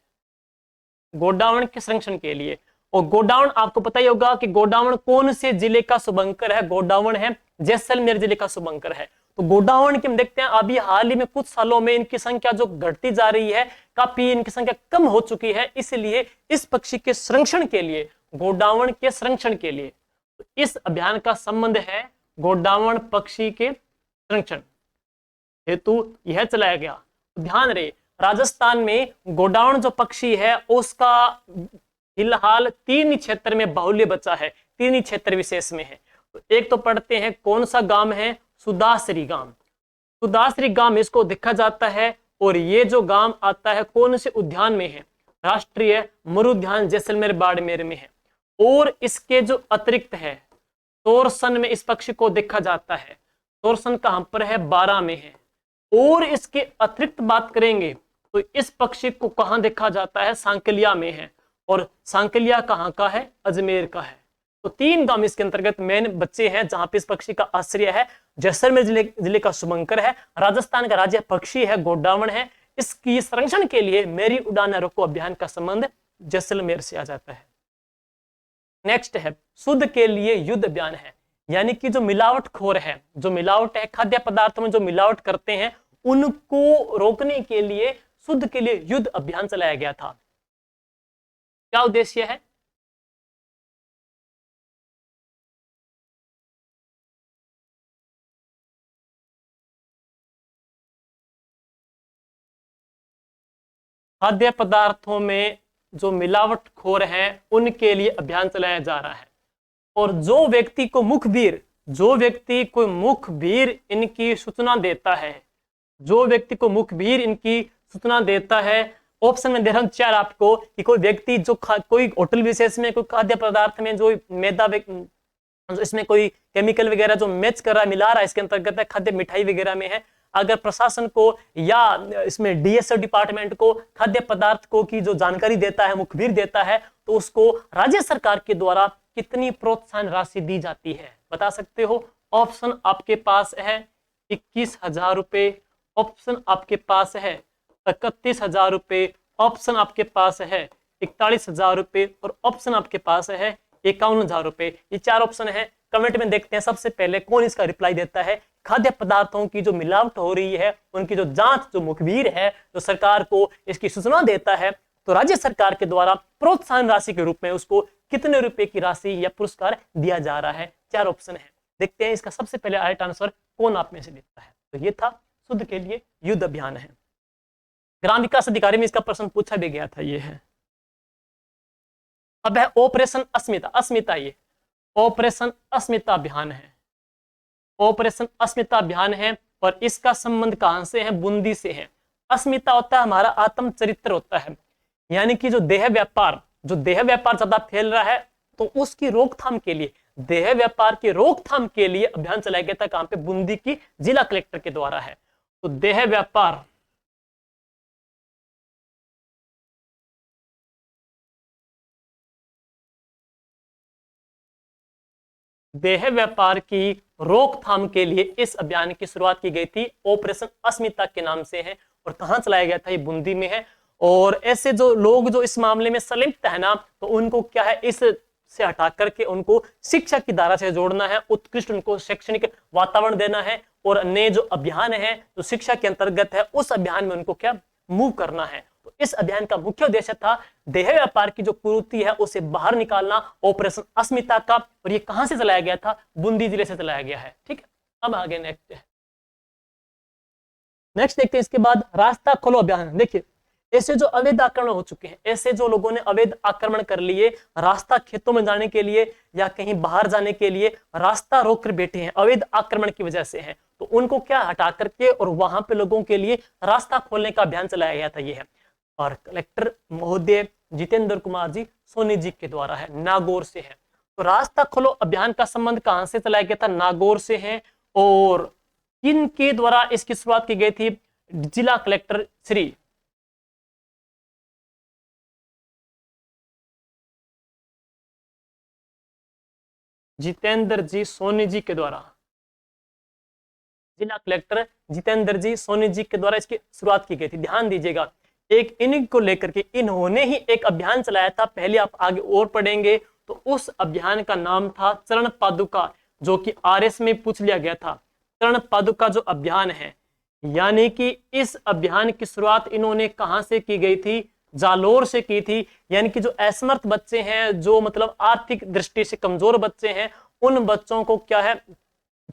गोडावण के संरक्षण के लिए। और गोडावण आपको पता ही होगा कि गोडावण कौन से जिले का शुभंकर है? गोडावण है जैसलमेर जिले का शुभंकर है। तो गोडावण की हम देखते हैं अभी हाल ही में कुछ सालों में इनकी संख्या जो घटती जा रही है, काफी इनकी संख्या कम हो चुकी है। इसलिए इस पक्षी के संरक्षण के लिए, गोडावण के संरक्षण के लिए तो इस अभियान का संबंध है गोडावण पक्षी के संरक्षण हेतु यह चलाया गया। ध्यान रहे, राजस्थान में गोडावण जो पक्षी है उसका फिलहाल 3 क्षेत्र में बाहुल्य बचा है, 3 क्षेत्र विशेष में है। तो एक तो पढ़ते हैं कौन सा गांव है? सुदासरी गांव। सुदासरी गांव इसको देखा जाता है। और ये जो गांव आता है कौन से उद्यान में है? राष्ट्रीय मरुद्यान जैसलमेर बाड़मेर में है। और इसके जो अतिरिक्त है तोरसन में इस पक्षी को देखा जाता है। तोरसन कहां पर है? 12 में है। और इसके अतिरिक्त बात करेंगे तो इस पक्षी को कहां देखा जाता है? सांकलिया में है। और सांकलिया कहां का है? अजमेर का है। तो 3 गांव इसके अंतर्गत मेन बच्चे हैं जहां पे इस पक्षी का आश्रय है। जैसलमेर जिले का शुभंकर है। राजस्थान का राज्य पक्षी है गोडावण है। इसकी संरक्षण के लिए मेरी उड़ान न रोको अभियान का संबंध जैसलमेर से आ जाता है। नेक्स्ट है शुद्ध के लिए युद्ध अभियान है, यानी कि जो मिलावटखोर है, जो मिलावट है खाद्य पदार्थों में जो मिलावट करते हैं उनको रोकने के लिए शुद्ध के लिए युद्ध अभियान चलाया गया था। क्या उद्देश्य है? खाद्य पदार्थों में जो मिलावटखोर हैं उनके लिए अभियान चलाया जा रहा है। और जो व्यक्ति को मुखबिर, जो व्यक्ति को मुखबिर इनकी सूचना देता है, जो व्यक्ति को मुखबिर इनकी सूचना देता है, ऑप्शन में दे रहा हूं चार आपको, कि कोई व्यक्ति जो कोई होटल विशेष में कोई खाद्य पदार्थ में जो मैदा इसमें कोई केमिकल वगैरह जो मैच कर रहा है, मिला रहा है, इसके अंतर्गत है खाद्य मिठाई वगैरह में है, अगर प्रशासन को या इसमें डीएसओ डिपार्टमेंट को खाद्य पदार्थ को की जो जानकारी देता है, मुखबिर देता है, तो उसको राज्य सरकार के द्वारा कितनी प्रोत्साहन राशि दी जाती है, बता सकते हो? ऑप्शन आपके पास है 21,000 रुपए, ऑप्शन आपके पास है 31,000 रुपए, ऑप्शन आपके पास है 41,000 रुपए और ऑप्शन आपके पास है 51,000 रुपए। ये चार ऑप्शन है, कमेंट में देखते हैं सबसे पहले कौन इसका रिप्लाई देता है। खाद्य पदार्थों की जो मिलावट हो रही है उनकी जो जांच, जो मुखबिर है, जो सरकार को इसकी सूचना देता है, तो राज्य सरकार के द्वारा प्रोत्साहन राशि के रूप में उसको कितने रुपए की राशि या पुरस्कार दिया जा रहा है। चार ऑप्शन है, देखते हैं इसका सबसे पहले राइट आंसर कौन आप में से देता है। तो ये था शुद्ध के लिए युद्ध अभियान है। ग्राम विकास अधिकारी में इसका प्रश्न पूछा भी गया था। ये है, अब है ऑपरेशन अस्मिता। अस्मिता, ये ऑपरेशन अस्मिता अभियान है, ऑपरेशन अस्मिता अभियान है और इसका संबंध कहां से है? बूंदी से है। अस्मिता होता है हमारा आत्म चरित्र होता है, यानी कि जो देह व्यापार, जो देह व्यापार ज्यादा फैल रहा है तो उसकी रोकथाम के लिए, देह व्यापार की रोकथाम के लिए अभियान चलाया गया था। कहां पे? बूंदी की जिला कलेक्टर के द्वारा है। तो देह व्यापार, देह व्यापार की रोकथाम के लिए इस अभियान की शुरुआत की गई थी, ऑपरेशन अस्मिता के नाम से है। और कहां चलाया गया था? ये बूंदी में है। और ऐसे जो लोग जो इस मामले में संलिप्त है ना, तो उनको क्या है, इस से हटा करके उनको शिक्षा की धारा से जोड़ना है, उत्कृष्ट उनको शैक्षणिक वातावरण देना है और नए जो अभियान है जो शिक्षा के अंतर्गत है उस अभियान में उनको क्या मूव करना है। तो इस अभियान का मुख्य उद्देश्य था देह व्यापार की जो कुरीति है उसे बाहर निकालना, ऑपरेशन अस्मिता का। और ये कहां से चलाया गया था? बूंदी जिले से चलाया गया है। ठीक है, अब आगे नेक्स्ट है, नेक्स्ट देखते हैं इसके बाद रास्ता खोलो अभियान। देखिए, ऐसे जो अवैध आक्रमण हो चुके हैं, ऐसे जो लोगों ने अवैध आक्रमण कर लिए, रास्ता खेतों में जाने के लिए या कहीं बाहर जाने के लिए रास्ता रोक कर बैठे हैं, अवैध आक्रमण की वजह से है, तो उनको क्या हटा करके और वहां पे लोगों के लिए रास्ता खोलने का अभियान चलाया गया था। ये है, और कलेक्टर महोदय जितेंद्र कुमार जी सोनी जी के द्वारा है, नागौर से है। तो रास्ता खोलो अभियान का संबंध कहां से चलाया गया था? नागौर से है। और किन के द्वारा इसकी शुरुआत की गई थी? जिला कलेक्टर श्री जितेंद्र जी सोनी जी के द्वारा, जिला कलेक्टर जितेंद्र जी सोनी जी के द्वारा इसकी शुरुआत की गई थी। ध्यान दीजिएगा, एक इन्हीं को लेकर के इन्होंने ही एक अभियान चलाया था, पहले आप आगे और पढ़ेंगे। तो उस अभियान का नाम था चरण पादुका, जो कि आरएस में पूछ लिया गया था। चरण पादुका जो अभियान है, यानी कि इस अभियान की शुरुआत इन्होंने कहां से की गई थी? जालोर से की थी। यानी कि जो असमर्थ बच्चे हैं, जो मतलब आर्थिक दृष्टि से कमजोर बच्चे हैं, उन बच्चों को क्या है,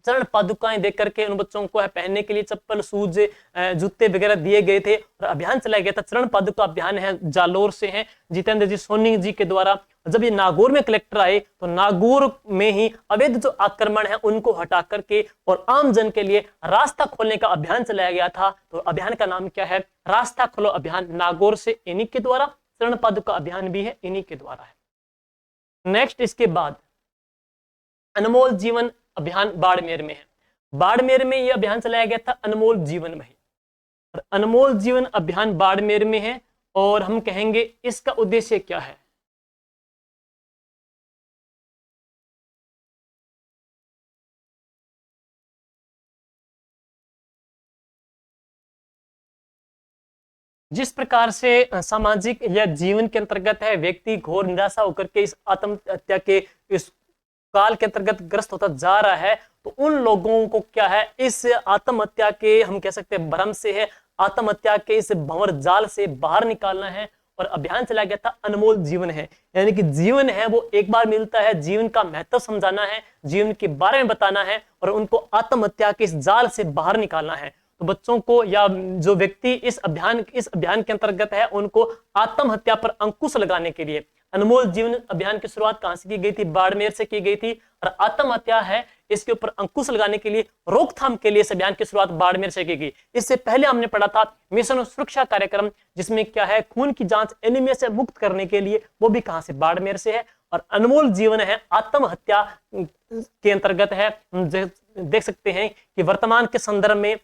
चरण पादुकाएं देकर करके उन बच्चों को है पहनने के लिए चप्पल, शूज, जूते वगैरह दिए गए थे और अभियान चलाया गया था। चरण पादुका अभियान है, जालोर से है, जितेंद्र जी सोनी जी के द्वारा। जब ये नागौर में कलेक्टर आए तो नागौर में ही अवैध जो आक्रमण है उनको हटा करके और आम जन के लिए रास्ता खोलने का अभियान चलाया गया था। तो अभियान का नाम क्या है? रास्ता खोलो अभियान। नागौर से इन्हीं के द्वारा, चरण पादुका अभियान भी है इन्हीं के द्वारा है। नेक्स्ट इसके बाद अनमोल जीवन अभियान बाड़मेर में है। बाड़मेर में यह अभियान चलाया गया था अनमोल जीवन में। और अनमोल जीवन अभियान बाड़मेर में है और हम कहेंगे इसका उद्देश्य क्या है? जिस प्रकार से सामाजिक या जीवन के अंतर्गत है व्यक्ति घोर निराशा होकर के इस आत्महत्या के इस काल के अंतर्गत ग्रस्त होता जा रहा है, तो उन लोगों को क्या है, इस आत्महत्या के हम कह सकते हैं भ्रम से है, आत्महत्या के इस भंवर जाल से बाहर निकालना है। और अभियान चलाया गया था अनमोल जीवन है, यानी कि जीवन है वो एक बार मिलता है, जीवन का महत्व समझाना है, जीवन के बारे में बताना है और उनको आत्महत्या के इस जाल से बाहर निकालना है। तो बच्चों को या जो व्यक्ति इस अभियान के अंतर्गत है, उनको आत्महत्या पर अंकुश लगाने के लिए अनमोल जीवन अभियान की शुरुआत कहां से की गई थी? बाड़मेर से की गई थी। और आत्महत्या है, इसके ऊपर अंकुश लगाने के लिए, रोकथाम के लिए इस अभियान की शुरुआत बाड़मेर से की गई। इससे पहले हमने पढ़ा था मिशन सुरक्षा कार्यक्रम, जिसमें क्या है, खून की जांच एनीमिया से मुक्त करने के लिए, वो भी कहां से? बाड़मेर से है। और अनमोल जीवन है आत्महत्या के अंतर्गत है। देख सकते हैं कि वर्तमान के संदर्भ में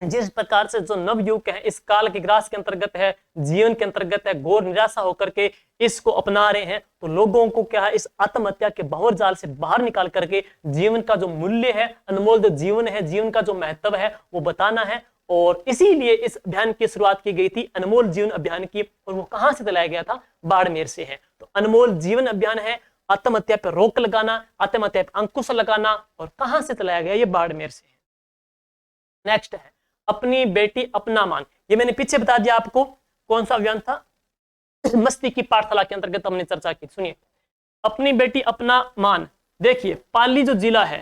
जिस प्रकार से जो नवयुवक है इस काल के ग्रास के अंतर्गत है, जीवन के अंतर्गत है, घोर निराशा होकर के इसको अपना रहे हैं, तो लोगों को क्या है, इस आत्महत्या के भंवर जाल से बाहर निकाल करके जीवन का जो मूल्य है, अनमोल जो जीवन है, जीवन का जो महत्व है वो बताना है। और इसीलिए इस अभियान की शुरुआत की गई थी, अनमोल जीवन अभियान की। और वो कहां से चलाया गया था? बाड़मेर से है। तो अनमोल जीवन अभियान है, आत्महत्या पर रोक लगाना, आत्महत्या पर अंकुश लगाना, और कहां से चलाया गया? ये बाड़मेर से है। नेक्स्ट है अपनी बेटी अपना मान। ये मैंने पीछे बता दिया आपको, कौन सा अभियान था? मस्ती की पाठशाला के अंतर्गत हमने चर्चा की। सुनिए, अपनी बेटी अपना मान। देखिए, पाली जो जिला है,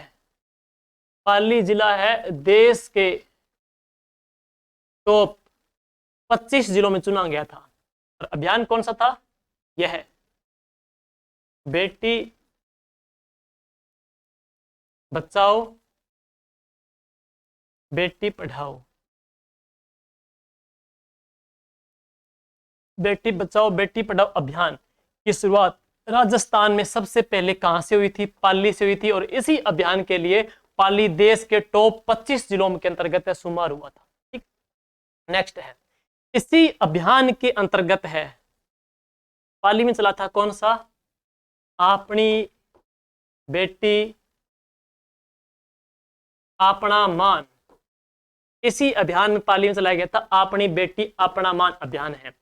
पाली जिला है देश के टॉप 25 जिलों में चुना गया था। और अभियान कौन सा था? यह है बेटी बचाओ बेटी पढ़ाओ। बेटी बचाओ बेटी पढ़ाओ अभियान की शुरुआत राजस्थान में सबसे पहले कहां से हुई थी? पाली से हुई थी। और इसी अभियान के लिए पाली देश के टॉप 25 जिलों के अंतर्गत है शुमार हुआ था। ठीक। नेक्स्ट है, इसी अभियान के अंतर्गत है, पाली में चला था कौन सा? अपनी बेटी अपना मान। इसी अभियान में पाली में चलाया गया था अपनी बेटी अपना मान अभियान है,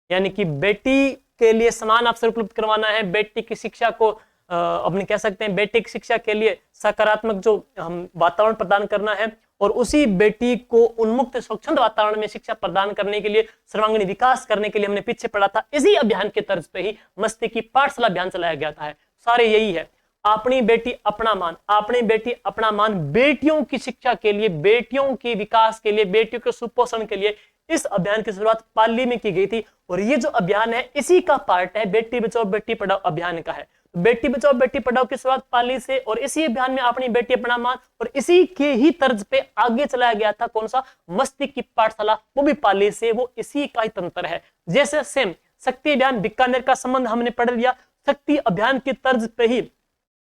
यानी कि बेटी के लिए समान अवसर उपलब्ध करवाना है, बेटी की शिक्षा को अपने कह सकते हैं बेटी की शिक्षा के लिए सकारात्मक जो हम वातावरण प्रदान करना है, और उसी बेटी को उन्मुक्त स्वच्छंद वातावरण में शिक्षा प्रदान करने के लिए, सर्वांगीण विकास करने के लिए हमने पीछे पढ़ा था। इसी अभियान के तर्ज पे ही मस्ती की पाठशाला अभियान चलाया गया था। सारे यही है, अपनी बेटी अपना मान, अपनी बेटी अपना मान, बेटियों की शिक्षा के लिए, बेटियों के विकास के लिए, बेटियों के सुपोषण के लिए इस अभियान की शुरुआत पाली में की गई थी। और ये जो अभियान है इसी का पार्ट है, बेटी बचाओ बेटी पढ़ाओ अभियान का है। बेटी बचाओ बेटी पढ़ाओ की शुरुआत पाली से, और इसी अभियान में अपनी बेटी अपना मान, और इसी के ही तर्ज पे आगे चलाया गया था कौन सा? मस्ती की पाठशाला, वो भी पाली से, वो इसी का ही तंत्र है। जैसे सेम शक्ति अभियान बीकानेर का संबंध हमने पढ़ लिया, शक्ति अभियान की तर्ज पे ही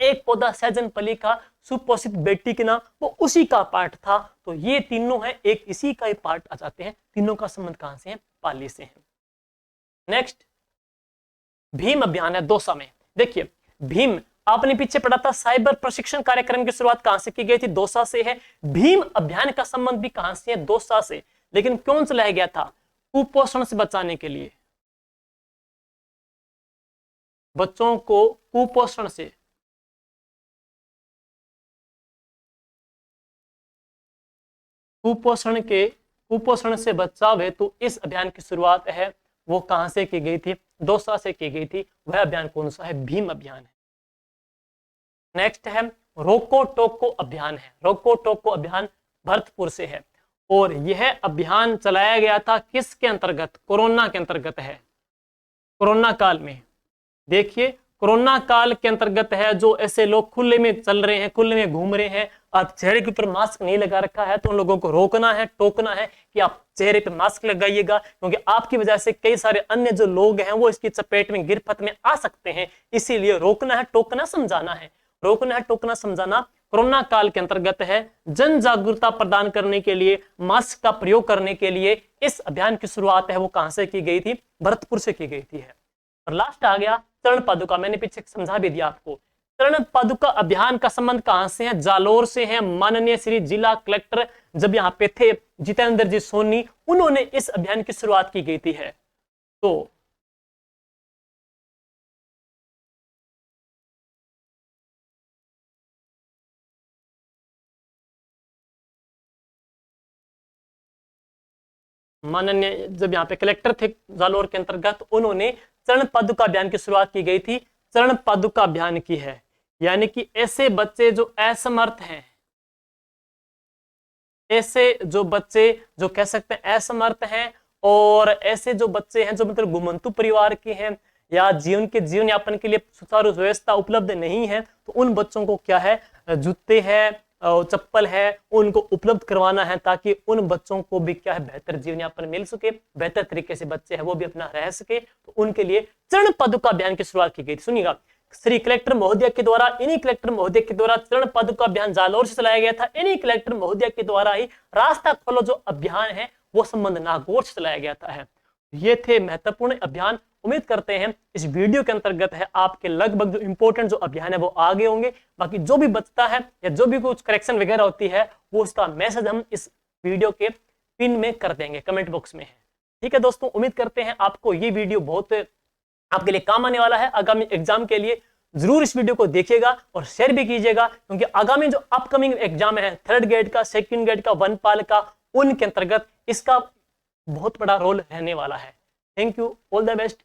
एक पौधा सहजन पली का सुपोषित बेटी के नाम, वो उसी का पार्ट था। तो ये तीनों है एक इसी का ही पार्ट आ जाते हैं, तीनों का संबंध कहां से है? पाली से है। नेक्स्ट भीम अभियान है दौसा में। देखिए, भीम आपने पीछे पढ़ा था, साइबर प्रशिक्षण कार्यक्रम की शुरुआत कहां से की गई थी? दौसा से है। भीम अभियान का संबंध भी कहां से है? दौसा से। लेकिन क्यों चलाया गया था? कुपोषण से बचाने के लिए, बच्चों को कुपोषण से, कुपोषण से बचाव हेतु इस अभियान की शुरुआत है वो कहां से की गई थी? दौसा से की गई थी। वह अभियान कौन सा है? भीम अभियान है। नेक्स्ट है रोको टोको अभियान है। रोको टोको अभियान भरतपुर से है, और यह अभियान चलाया गया था किसके अंतर्गत? कोरोना के अंतर्गत है। कोरोना काल में, देखिए कोरोना काल के अंतर्गत है, जो ऐसे लोग खुले में चल रहे हैं, खुले में घूम रहे हैं, आप चेहरे के ऊपर मास्क नहीं लगा रखा है, तो उन लोगों को रोकना है, टोकना है कि आप चेहरे पे मास्क लगाइएगा, क्योंकि आपकी वजह से कई सारे अन्य जो लोग हैं वो इसकी चपेट में, गिरफ्त में आ सकते हैं। इसीलिए रोकना है, टोकना, समझाना है। रोकना है, टोकना, समझाना कोरोना काल के अंतर्गत है। जन जागरूकता प्रदान करने के लिए, मास्क का प्रयोग करने के लिए इस अभियान की शुरुआत है वो कहां से की गई थी? भरतपुर से की गई थी है। और लास्ट आ गया चरण पादुका। मैंने पीछे समझा भी दिया आपको, चरण पादुका अभियान का संबंध कहां से है? जालोर से है। माननीय श्री जिला कलेक्टर जब यहाँ पे थे जितेंद्र जी सोनी, उन्होंने इस अभियान की शुरुआत की गई थी है। तो माननीय जब यहाँ पे कलेक्टर थे जालोर के अंतर्गत, उन्होंने चरण पादुका अभियान की शुरुआत की गई थी। चरण पादुका अभियान की है, यानी कि ऐसे बच्चे जो असमर्थ हैं, ऐसे जो बच्चे जो कह सकते हैं असमर्थ हैं, और ऐसे जो बच्चे हैं जो मतलब घुमंतु परिवार के हैं या जीवन यापन के लिए सुचारू व्यवस्था उपलब्ध नहीं है, तो उन बच्चों को क्या है, जूते हैं, चप्पल है, उनको उपलब्ध करवाना है, ताकि उन बच्चों को भी क्या है, बेहतर जीवन यापन मिल सके, बेहतर तरीके से बच्चे हैं वो भी अपना रह सके। तो उनके लिए चरण पादुका अभियान की शुरुआत की गई थी। सुनिएगा, श्री कलेक्टर महोदय के द्वारा, इन्हीं कलेक्टर महोदय के द्वारा चरण पादुका अभियान जालोर से चलाया गया था। इन्हीं कलेक्टर महोदय के द्वारा ही रास्ता खोलो जो अभियान है वो संबंध नागौर से चलाया गया था है। ये थे महत्वपूर्ण अभियान। उम्मीद करते हैं इस वीडियो के अंतर्गत है आपके लगभग जो इंपॉर्टेंट जो अभियान है वो आगे होंगे। बाकी जो भी बचता है या जो भी कुछ करेक्शन वगैरह होती है वो उसका मैसेज हम इस वीडियो के पिन में कर देंगे, कमेंट बॉक्स में है। ठीक है दोस्तों, उम्मीद करते हैं आपको ये वीडियो बहुत आपके लिए काम आने वाला है। आगामी एग्जाम के लिए जरूर इस वीडियो को देखिएगा और शेयर भी कीजिएगा, क्योंकि आगामी जो अपकमिंग एग्जाम है, थर्ड ग्रेड का, सेकंड ग्रेड का, वनपाल का, उनके अंतर्गत इसका बहुत बड़ा रोल रहने वाला है। Thank you, all the best.